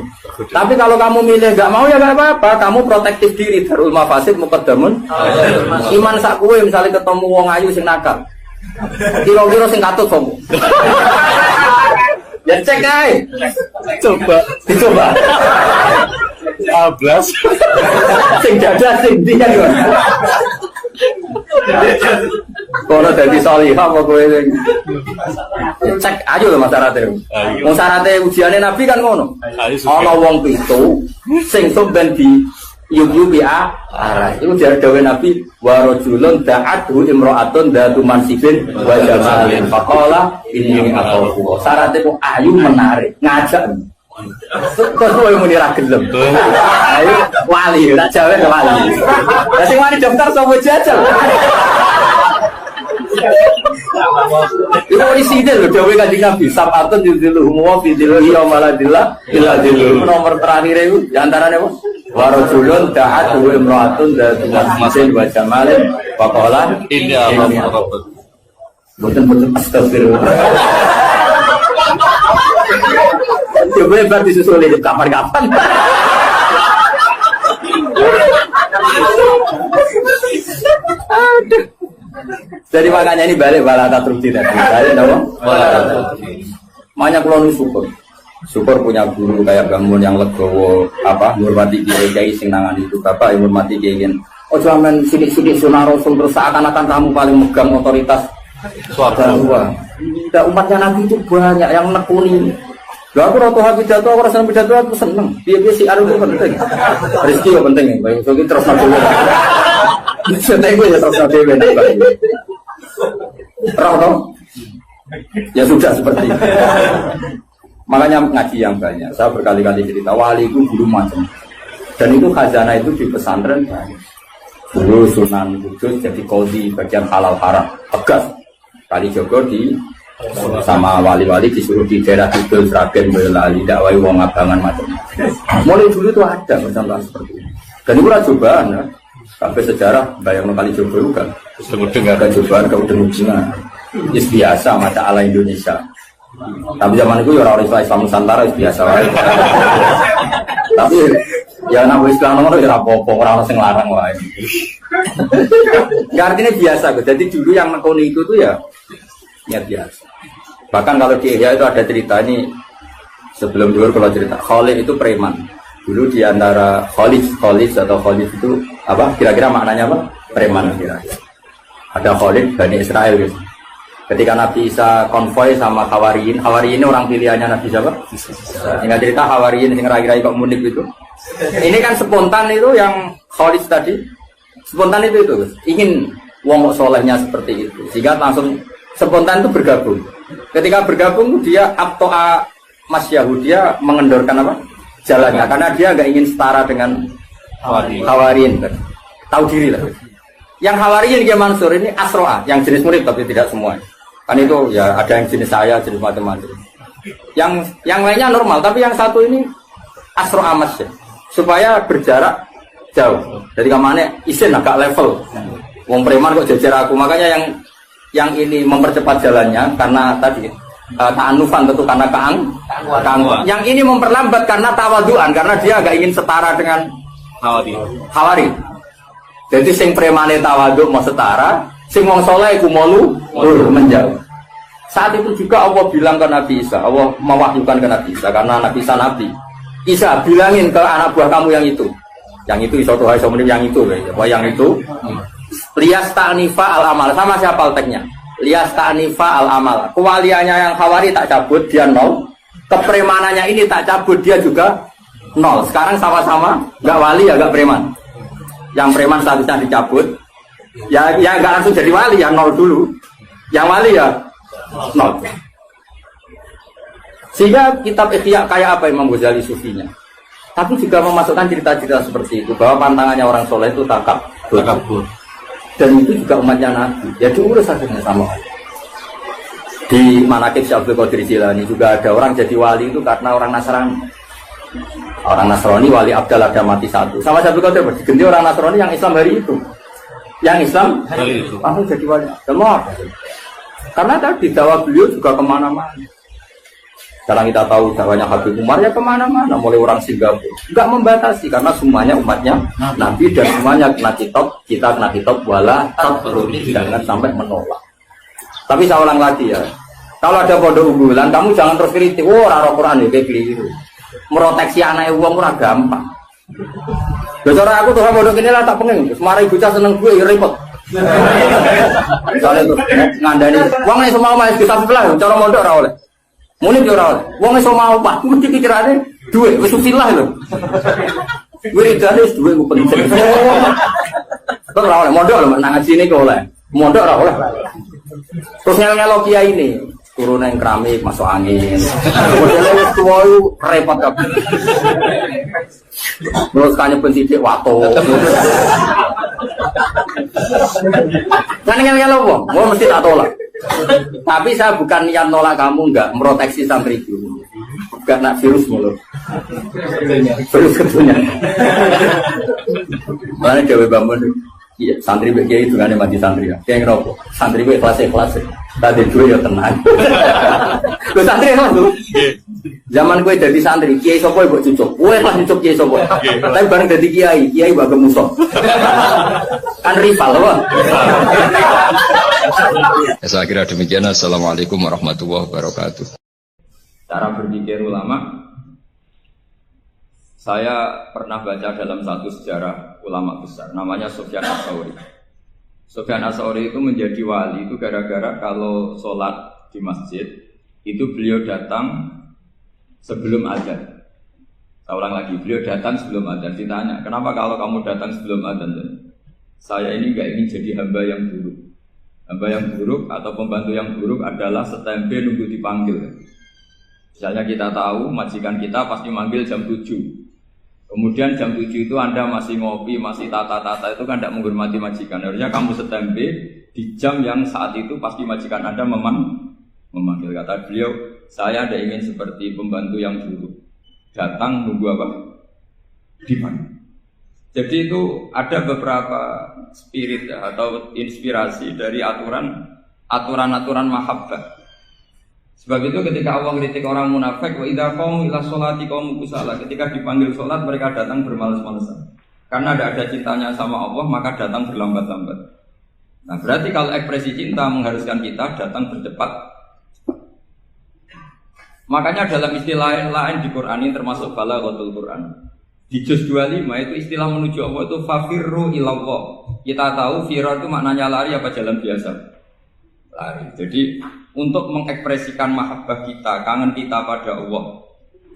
Tapi kalau kamu milih gak mau ya gak apa-apa, kamu protektif diri. Darul mafasid muqaddamun. Iman sak kowe misalnya ketemu wong ayu sing nakal. Kira-kira sing katut kamu. Ya cek aja. Coba. Dicoba. Ablas. Sing dada sing dia kan. Kalau dari salihah apa kowe sing cek aja lho masyarakat. Wong syaratnya ujiane Nabi kan ngono. Ana wong pitu sing somben di yubi arah itu dari dawe Nabi wa rajulun da'athu imra'atun datu mansibin wa jamalin faqala inni aqulu syaratnya kok ayu menarik ngajak kok kowe muni ra gelem ayo wali ora jawe wali lah sing wani daftar sapa jajal itu isinya loh, dawe Kanjeng Nabi sabatun yudiluhum wa fi dhillihi wa maladillah illa dhilluh. Nomor terakhir itu diantaranya apa? Wa rajulun da'athu imra'atun datu mansibin wa jamalin wa qala inni a'udzu. Boten astagfirullah. Coba bar disusul di kapan-kapan. Aduh. Jadi makanya ini balik balata trukti tadi. Balik dong. Makanya kalau syukur punya guru kayak Gamun yang legowo apa menghormati kiai sing nangani itu bapak yang menghormati kiai. Oh jangan sidik-sidik sunah Rasul terus seakan-akan kamu paling megang otoritas suara. Tidak umatnya Nabi itu banyak yang nekuni. Lah aku roto pidato, aku rasa pidato aku seneng. Piye-piye si aru penting. Rezeki yo penting. Bae iki terus nabi. Saya gue ya terus nabi. Roto. Ya sudah seperti itu. Makanya ngaji yang banyak. Saya berkali-kali cerita wali itu guru macam. Dan itu khazanah itu di pesantren banyak. Dulu Sunan Kudus jadi qadhi bagian halal haram. Tegas. Kali Jogo di sama wali-wali disuruh di daerah Kidul, Sragen, Boyolali, dakwai wong abangan macam. Mulai dulu itu ada percontohan seperti ini. Dan itu cobaan ya. Sampai sejarah bayang kali Jogo itu kan. Ada cobaan ke ujung-ujungnya. Itu biasa mata ala Indonesia. Tapi zaman itu ya orang Islam Nusantara itu biasa. Tapi ya nama Islam nomor ya apa-apa orang sing larang wae. Enggak artinya biasa kok. Jadi dulu yang nekoni itu tuh ya biasa. Bahkan kalau di Ihya itu ada cerita ini sebelum dulu kalau cerita Khalid itu preman. Dulu di antara Khalid atau Khalid itu apa? Kira-kira maknanya apa? Preman kira-kira. Ada Khalid Bani Israel gitu. Ketika Nabi Isa konvoy sama Hawariyin ini orang pilihannya Nabi siapa? Ingat cerita Hawariyin yang kira-kira kok Munib itu. Ini kan spontan itu yang Khalid tadi. Spontan itu ingin wong solehnya seperti itu. Sehingga langsung Spontan itu bergabung. Ketika bergabung dia abtoa masyahu, dia mengendorkan apa? Jalannya, karena dia nggak ingin setara dengan Hawarin. Tahu diri lah. Yang Hawarin dia Mansur ini asroa, yang jenis murid tapi tidak semua. Kan itu ya ada yang jenis saya, jenis macam-macam. Yang lainnya normal, tapi yang satu ini asroa masya, supaya berjarak jauh. Jadi kemana isin agak level. Wong preman kok jajar aku, makanya yang ini mempercepat jalannya karena tadi ta'anufan, tentu karena keangkuhan. Yang ini memperlambat karena tawaduan, karena dia agak ingin setara dengan Hawari. Jadi sing premane tawaduk mau setara, sing wong soleh iku mau menjauh. Saat itu juga Allah bilang ke Nabi Isa, Allah mewahyukan ke Nabi Isa karena Nabi Isa nabi. Isa bilangin ke anak buah kamu yang itu iso tuh yang itu, yang itu. Lias ta'nifa al-amal, sama siapa alteknya? Lias ta'nifa al-amal. Kewaliannya yang Hawari tak cabut, dia 0. Kepremanannya ini tak cabut, dia juga 0. Sekarang sama-sama gak wali ya gak preman. Yang preman statusnya dicabut, ya gak langsung jadi wali, ya 0 dulu. Yang wali ya 0. Sehingga kitab Ihya kayak apa Imam Ghazali sufinya. Tapi juga memasukkan cerita-cerita seperti itu, bahwa pantangannya orang soleh itu takabur. Dan itu juga umatnya Nabi. Ya diurus akhirnya sama Allah. Di Manaqib Syekh Abdul Qadir Jilani juga ada orang jadi wali itu karena orang Nasrani. Orang Nasrani wali Abdal ada mati satu. Sama Syekh Abdul Qadir diganti orang Nasrani yang Islam hari itu. Yang Islam hari itu. Langsung jadi wali. Kenapa? Karena tadi dakwah beliau juga kemana-mana. Sekarang kita tahu dakwahnya Habib Umar ya kemana-mana, mulai orang Singapura, nggak membatasi karena semuanya umatnya Nabi dan semuanya kena kita kena kitab wala tatrud, jangan sampai menolak. Tapi saya ulang lagi ya, kalau ada pondok unggulan kamu jangan terus kritik, raro Quran ya kayak gitu. Meroteksi anak uang ora gampang. Bicara aku tuh pondok ini lah tak pengen, semara ibu cah seneng gue ya repot. Misalnya tuh ngandani, uang nih semua mas kita sebelah, cara mondok ora oleh. Muni yo ora. Wong iso mau Pak, mesti pikirane duit, wis usilah lho. Wiridane wis duit ku penting. Kok ora oleh mondok lho nang ngaji niku oleh. Mondok ora oleh. Terus nyel-nyelo kiai ini, turun nang keramik masuk angin. Modele wis tuwa repot kabeh. Terus kanyepen sithik wato. Kan nyel-nyelo wong mesti tak tolak. Tapi saya bukan niat nolak kamu, enggak meroteksi santri itu, enggak nak virus mulu, virus ketunya. Mana Dewi Bambun, iya santri begitu itu kan mati santri ya, kayak ngerokok, santri gue kelas, tadi gue ya tenang. Gue santri kelas tuh, zaman gue jadi santri, kiai sopoy buat cucuk, gue kelas cucuk kiai sopoy, tapi bareng jadi kiai bagai musuh, kan rival loh. Saya kira demikian. Assalamualaikum warahmatullahi wabarakatuh. Cara berpikir ulama, saya pernah baca dalam satu sejarah ulama besar, namanya Sufyan Ats-Tsauri. Sufyan Ats-Tsauri itu menjadi wali itu gara-gara kalau sholat di masjid itu beliau datang sebelum azan. Saya ulang lagi, beliau datang sebelum azan. Ditanya, kenapa kalau kamu datang sebelum azan? Saya ini nggak ingin jadi hamba yang buruk. Hamba yang buruk atau pembantu yang buruk adalah setempe nunggu dipanggil. Misalnya kita tahu majikan kita pasti manggil jam 7. Kemudian jam 7 itu Anda masih ngopi, masih tata-tata, itu kan tidak menghormati majikan. Harusnya kamu setempe di jam yang saat itu pasti majikan Anda memanggil. Kata beliau, saya tidak ingin seperti pembantu yang buruk. Datang nunggu apa? Dipanggil. Jadi itu ada beberapa spirit atau inspirasi dari aturan-aturan mahabbah. Sebab itu ketika Allah kritik orang munafik, wa idza qamu ila sholati qamu kusala, ketika dipanggil sholat mereka datang bermalas-malasan. Karena tidak ada cintanya sama Allah, maka datang berlambat-lambat. Nah, berarti kalau ekspresi cinta mengharuskan kita datang bercepat. Makanya dalam istilah lain di Quran ini termasuk balaghatul Quran. Di juz 25 itu istilah menuju Allah itu fafirru ilallah. Kita tahu firar itu maknanya lari apa jalan biasa? Lari. Jadi untuk mengekspresikan mahabbah kita, kangen kita pada Allah,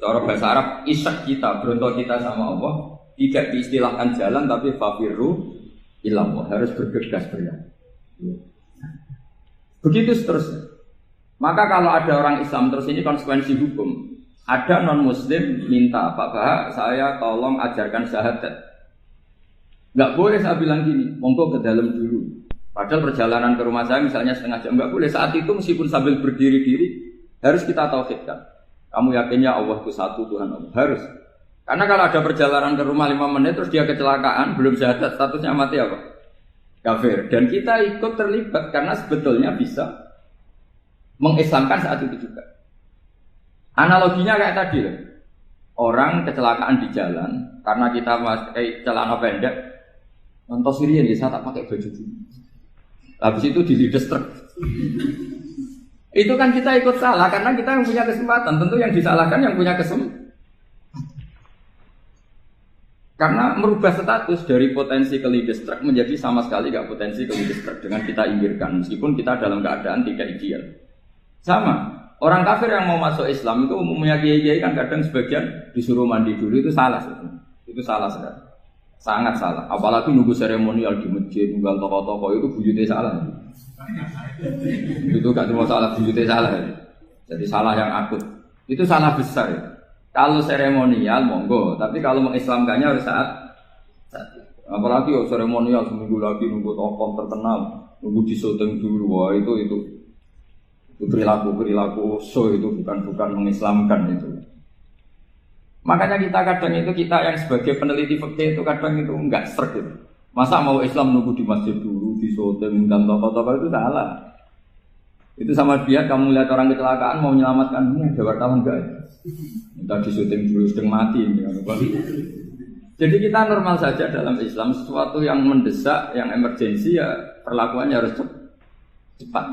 cara bahasa Arab isyak kita, berontok kita sama Allah, tidak diistilahkan jalan tapi fafirru ilallah, harus bergegas berjalan. Begitu seterusnya. Maka kalau ada orang Islam terus ini konsekuensi hukum. Ada non Muslim minta Pak Bah, saya tolong ajarkan syahadat. Nggak boleh saya bilang gini, monggo ke dalam dulu. Padahal perjalanan ke rumah saya misalnya setengah jam, nggak boleh. Saat itu meskipun sambil berdiri-diri harus kita tauhidkan. Kamu yakinnya Allah itu satu, Tuhan Allah harus. Karena kalau ada perjalanan ke rumah 5 menit terus dia kecelakaan, belum syahadat, statusnya mati apa? Kafir. Dan kita ikut terlibat karena sebetulnya bisa mengislamkan saat itu juga. Analoginya kayak tadi loh. Orang kecelakaan di jalan karena kita pakai celana pendek, nonton Sirian ya saya tak pakai baju dulu. Habis itu dilides truk. Itu kan kita ikut salah karena kita yang punya kesempatan. Tentu yang disalahkan yang punya kesempatan. Karena merubah status dari potensi kelides truk menjadi sama sekali gak potensi kelides truk dengan kita inggirkan meskipun kita dalam keadaan tidak ideal. Sama, orang kafir yang mau masuk Islam itu umumnya kiai-kiai kan kadang sebagian disuruh mandi dulu itu salah. Itu salah sekali. Sangat salah. Apalagi nunggu seremonial di masjid, nunggu toko-toko itu bujutnya salah. Itu gak cuma salah bujutnya salah. Jadi salah yang akut. Itu salah besar ya. Kalau seremonial monggo, tapi kalau mengislamkannya harus saat apalagi seremonial seminggu lagi nunggu tokoh terkenal, nunggu disyuting dulu, wah itu perilaku so itu bukan mengislamkan itu. Makanya kita yang sebagai peneliti fikih itu kadang itu enggak serg gitu. Masa mau Islam nunggu di masjid dulu, disyuting dan tokoh-tokoh itu salah. Itu sama dia kamu lihat orang kecelakaan mau menyelamatkan ini ada wartawan enggak? Minta disyuting dulu sedang mati ini. Jadi kita normal saja dalam Islam sesuatu yang mendesak, yang emergensi ya perlakuannya harus cepat.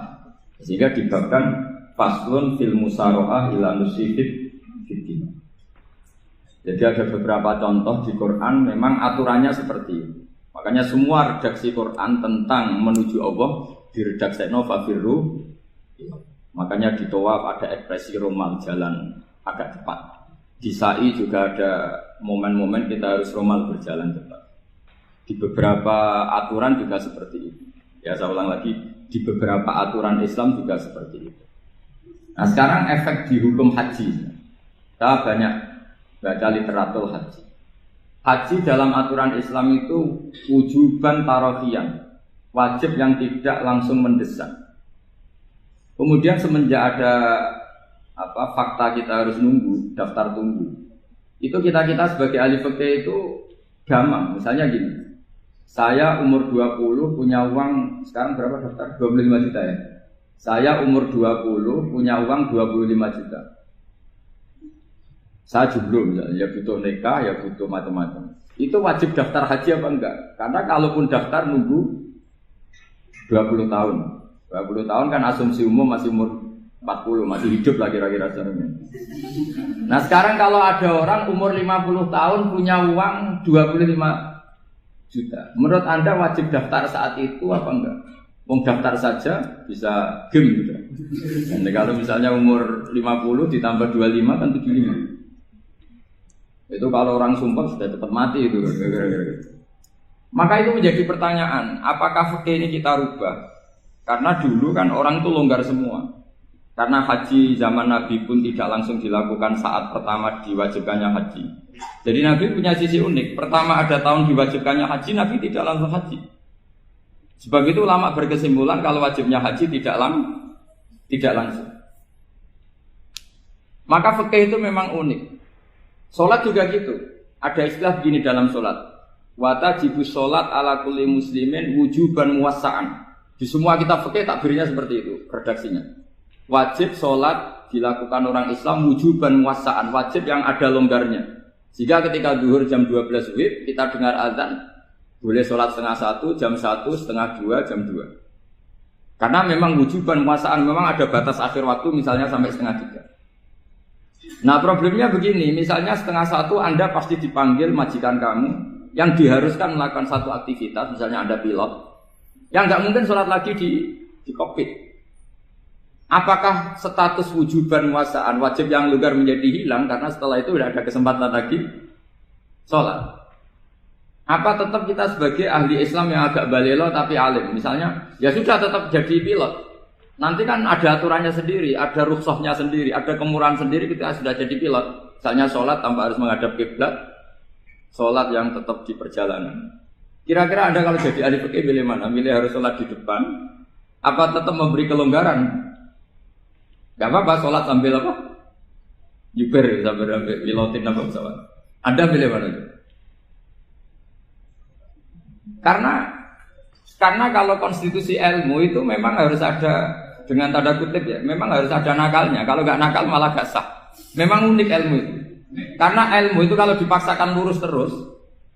Sehingga dibabkan faslun fil musaroah ila nusifid fitin. Jadi ada beberapa contoh di Quran memang aturannya seperti itu. Makanya semua redaksi Quran tentang menuju Allah diredaksekno fafirru. Makanya di tawaf ada ekspresi romal jalan agak cepat. Di sa'i juga ada momen-momen kita harus romal berjalan cepat. Di beberapa aturan juga seperti itu. Ya saya ulang lagi, di beberapa aturan Islam juga seperti itu. Nah sekarang efek di hukum haji. Kita banyak baca literatur haji. Haji dalam aturan Islam itu wujuban tarofian, wajib yang tidak langsung mendesak. Kemudian semenjak ada fakta kita harus nunggu, daftar tunggu. Itu kita sebagai ahli fikih itu gampang. Misalnya gini, saya umur 20 punya uang, sekarang berapa daftar? 25 juta ya. Saya umur 20 punya uang 25 juta. Saya jomblo misalnya, ya butuh nikah, ya butuh macam-macam. Itu wajib daftar haji apa enggak? Karena kalaupun daftar nunggu 20 tahun. 20 tahun kan asumsi umum masih umur 40, masih hidup lah kira-kira sebenarnya. Nah sekarang kalau ada orang umur 50 tahun punya uang 25 juta. Menurut Anda wajib daftar saat itu apa enggak? Mau daftar saja bisa game gitu. Dan kalau misalnya umur 50 ditambah 25 kan 75. Itu kalau orang sumpah sudah cepat mati itu. Maka itu menjadi pertanyaan, apakah fikih ini kita rubah? Karena dulu kan orang itu longgar semua. Karena haji zaman Nabi pun tidak langsung dilakukan saat pertama diwajibkannya haji. Jadi Nabi punya sisi unik. Pertama ada tahun diwajibkannya haji, Nabi tidak langsung haji. Sebab itu ulama berkesimpulan kalau wajibnya haji tidak langsung. Maka fikih itu memang unik. Sholat juga gitu. Ada istilah begini dalam sholat. Wajibus sholat ala kulli muslimin wujuban muwassa'an. Di semua kitab fikih takbirnya seperti itu, redaksinya. Wajib sholat dilakukan orang Islam wujuban muwassa'an, wajib yang ada longgarnya. Jika ketika zuhur jam 12 WIB kita dengar azan, boleh sholat setengah 1, jam 1, setengah 2, jam 2. Karena memang wujuban muwassa'an, memang ada batas akhir waktu misalnya sampai setengah 3. Nah problemnya begini, misalnya setengah 1 Anda pasti dipanggil majikan kamu yang diharuskan melakukan satu aktivitas, misalnya Anda pilot, yang nggak mungkin sholat lagi di kokpit. Apakah status wujuban muwassa'an wajib yang longgar menjadi hilang karena setelah itu tidak ada kesempatan lagi sholat? Apa tetap kita sebagai ahli Islam yang agak balelo tapi alim, misalnya ya sudah tetap jadi pilot, Nanti kan ada aturannya sendiri, ada rukhsahnya sendiri, ada kemurahan sendiri kita sudah jadi pilot. Misalnya sholat tanpa harus menghadap kiblat, sholat yang tetap di perjalanan. Kira-kira Anda kalau jadi ahli fikih pilih mana? Milih harus sholat di depan, apa tetap memberi kelonggaran? Gak apa-apa, sholat sambil apa? Yuber, sambil pilotin apa pesawat. Anda pilih mana? Karena kalau konstitusi ilmu itu memang harus ada, dengan tanda kutip ya, memang harus ada nakalnya. Kalau nggak nakal malah gak sah. Memang unik ilmu itu. Karena ilmu itu kalau dipaksakan lurus terus,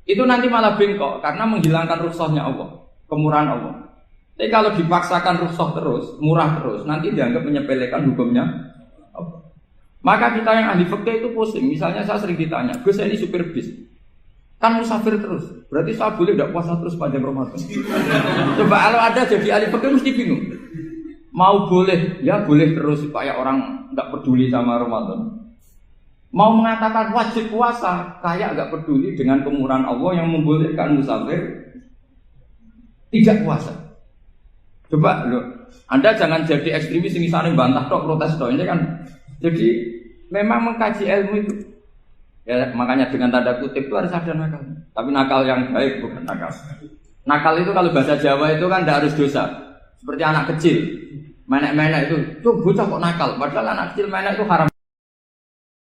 itu nanti malah bengkok karena menghilangkan rukhsahnya Allah, kemurahan Allah. Tapi kalau dipaksakan rukhsah terus, murah terus, nanti dianggap menyepelekan hukumnya Allah. Maka kita yang ahli fikih itu pusing. Misalnya saya sering ditanya, Gus ini supir bis, kan musafir terus, berarti saya boleh tidak puasa terus pada Ramadan? Coba kalau ada jadi ahli fikih mesti bingung. Mau boleh, ya boleh terus supaya orang nggak peduli sama Ramadan. Mau mengatakan wajib puasa, kayak nggak peduli dengan kemurahan Allah yang membolehkan musafir tidak puasa. Coba loh, Anda jangan jadi ekstremis yang misalnya bantah tok, protes tok, ini kan. Jadi memang mengkaji ilmu itu, ya makanya dengan tanda kutip itu harus ada nakal. Tapi nakal yang baik bukan nakal. Nakal itu kalau bahasa Jawa itu kan tidak harus dosa. Seperti anak kecil, menek-menek itu bocah kok nakal. Padahal anak kecil menek itu haram.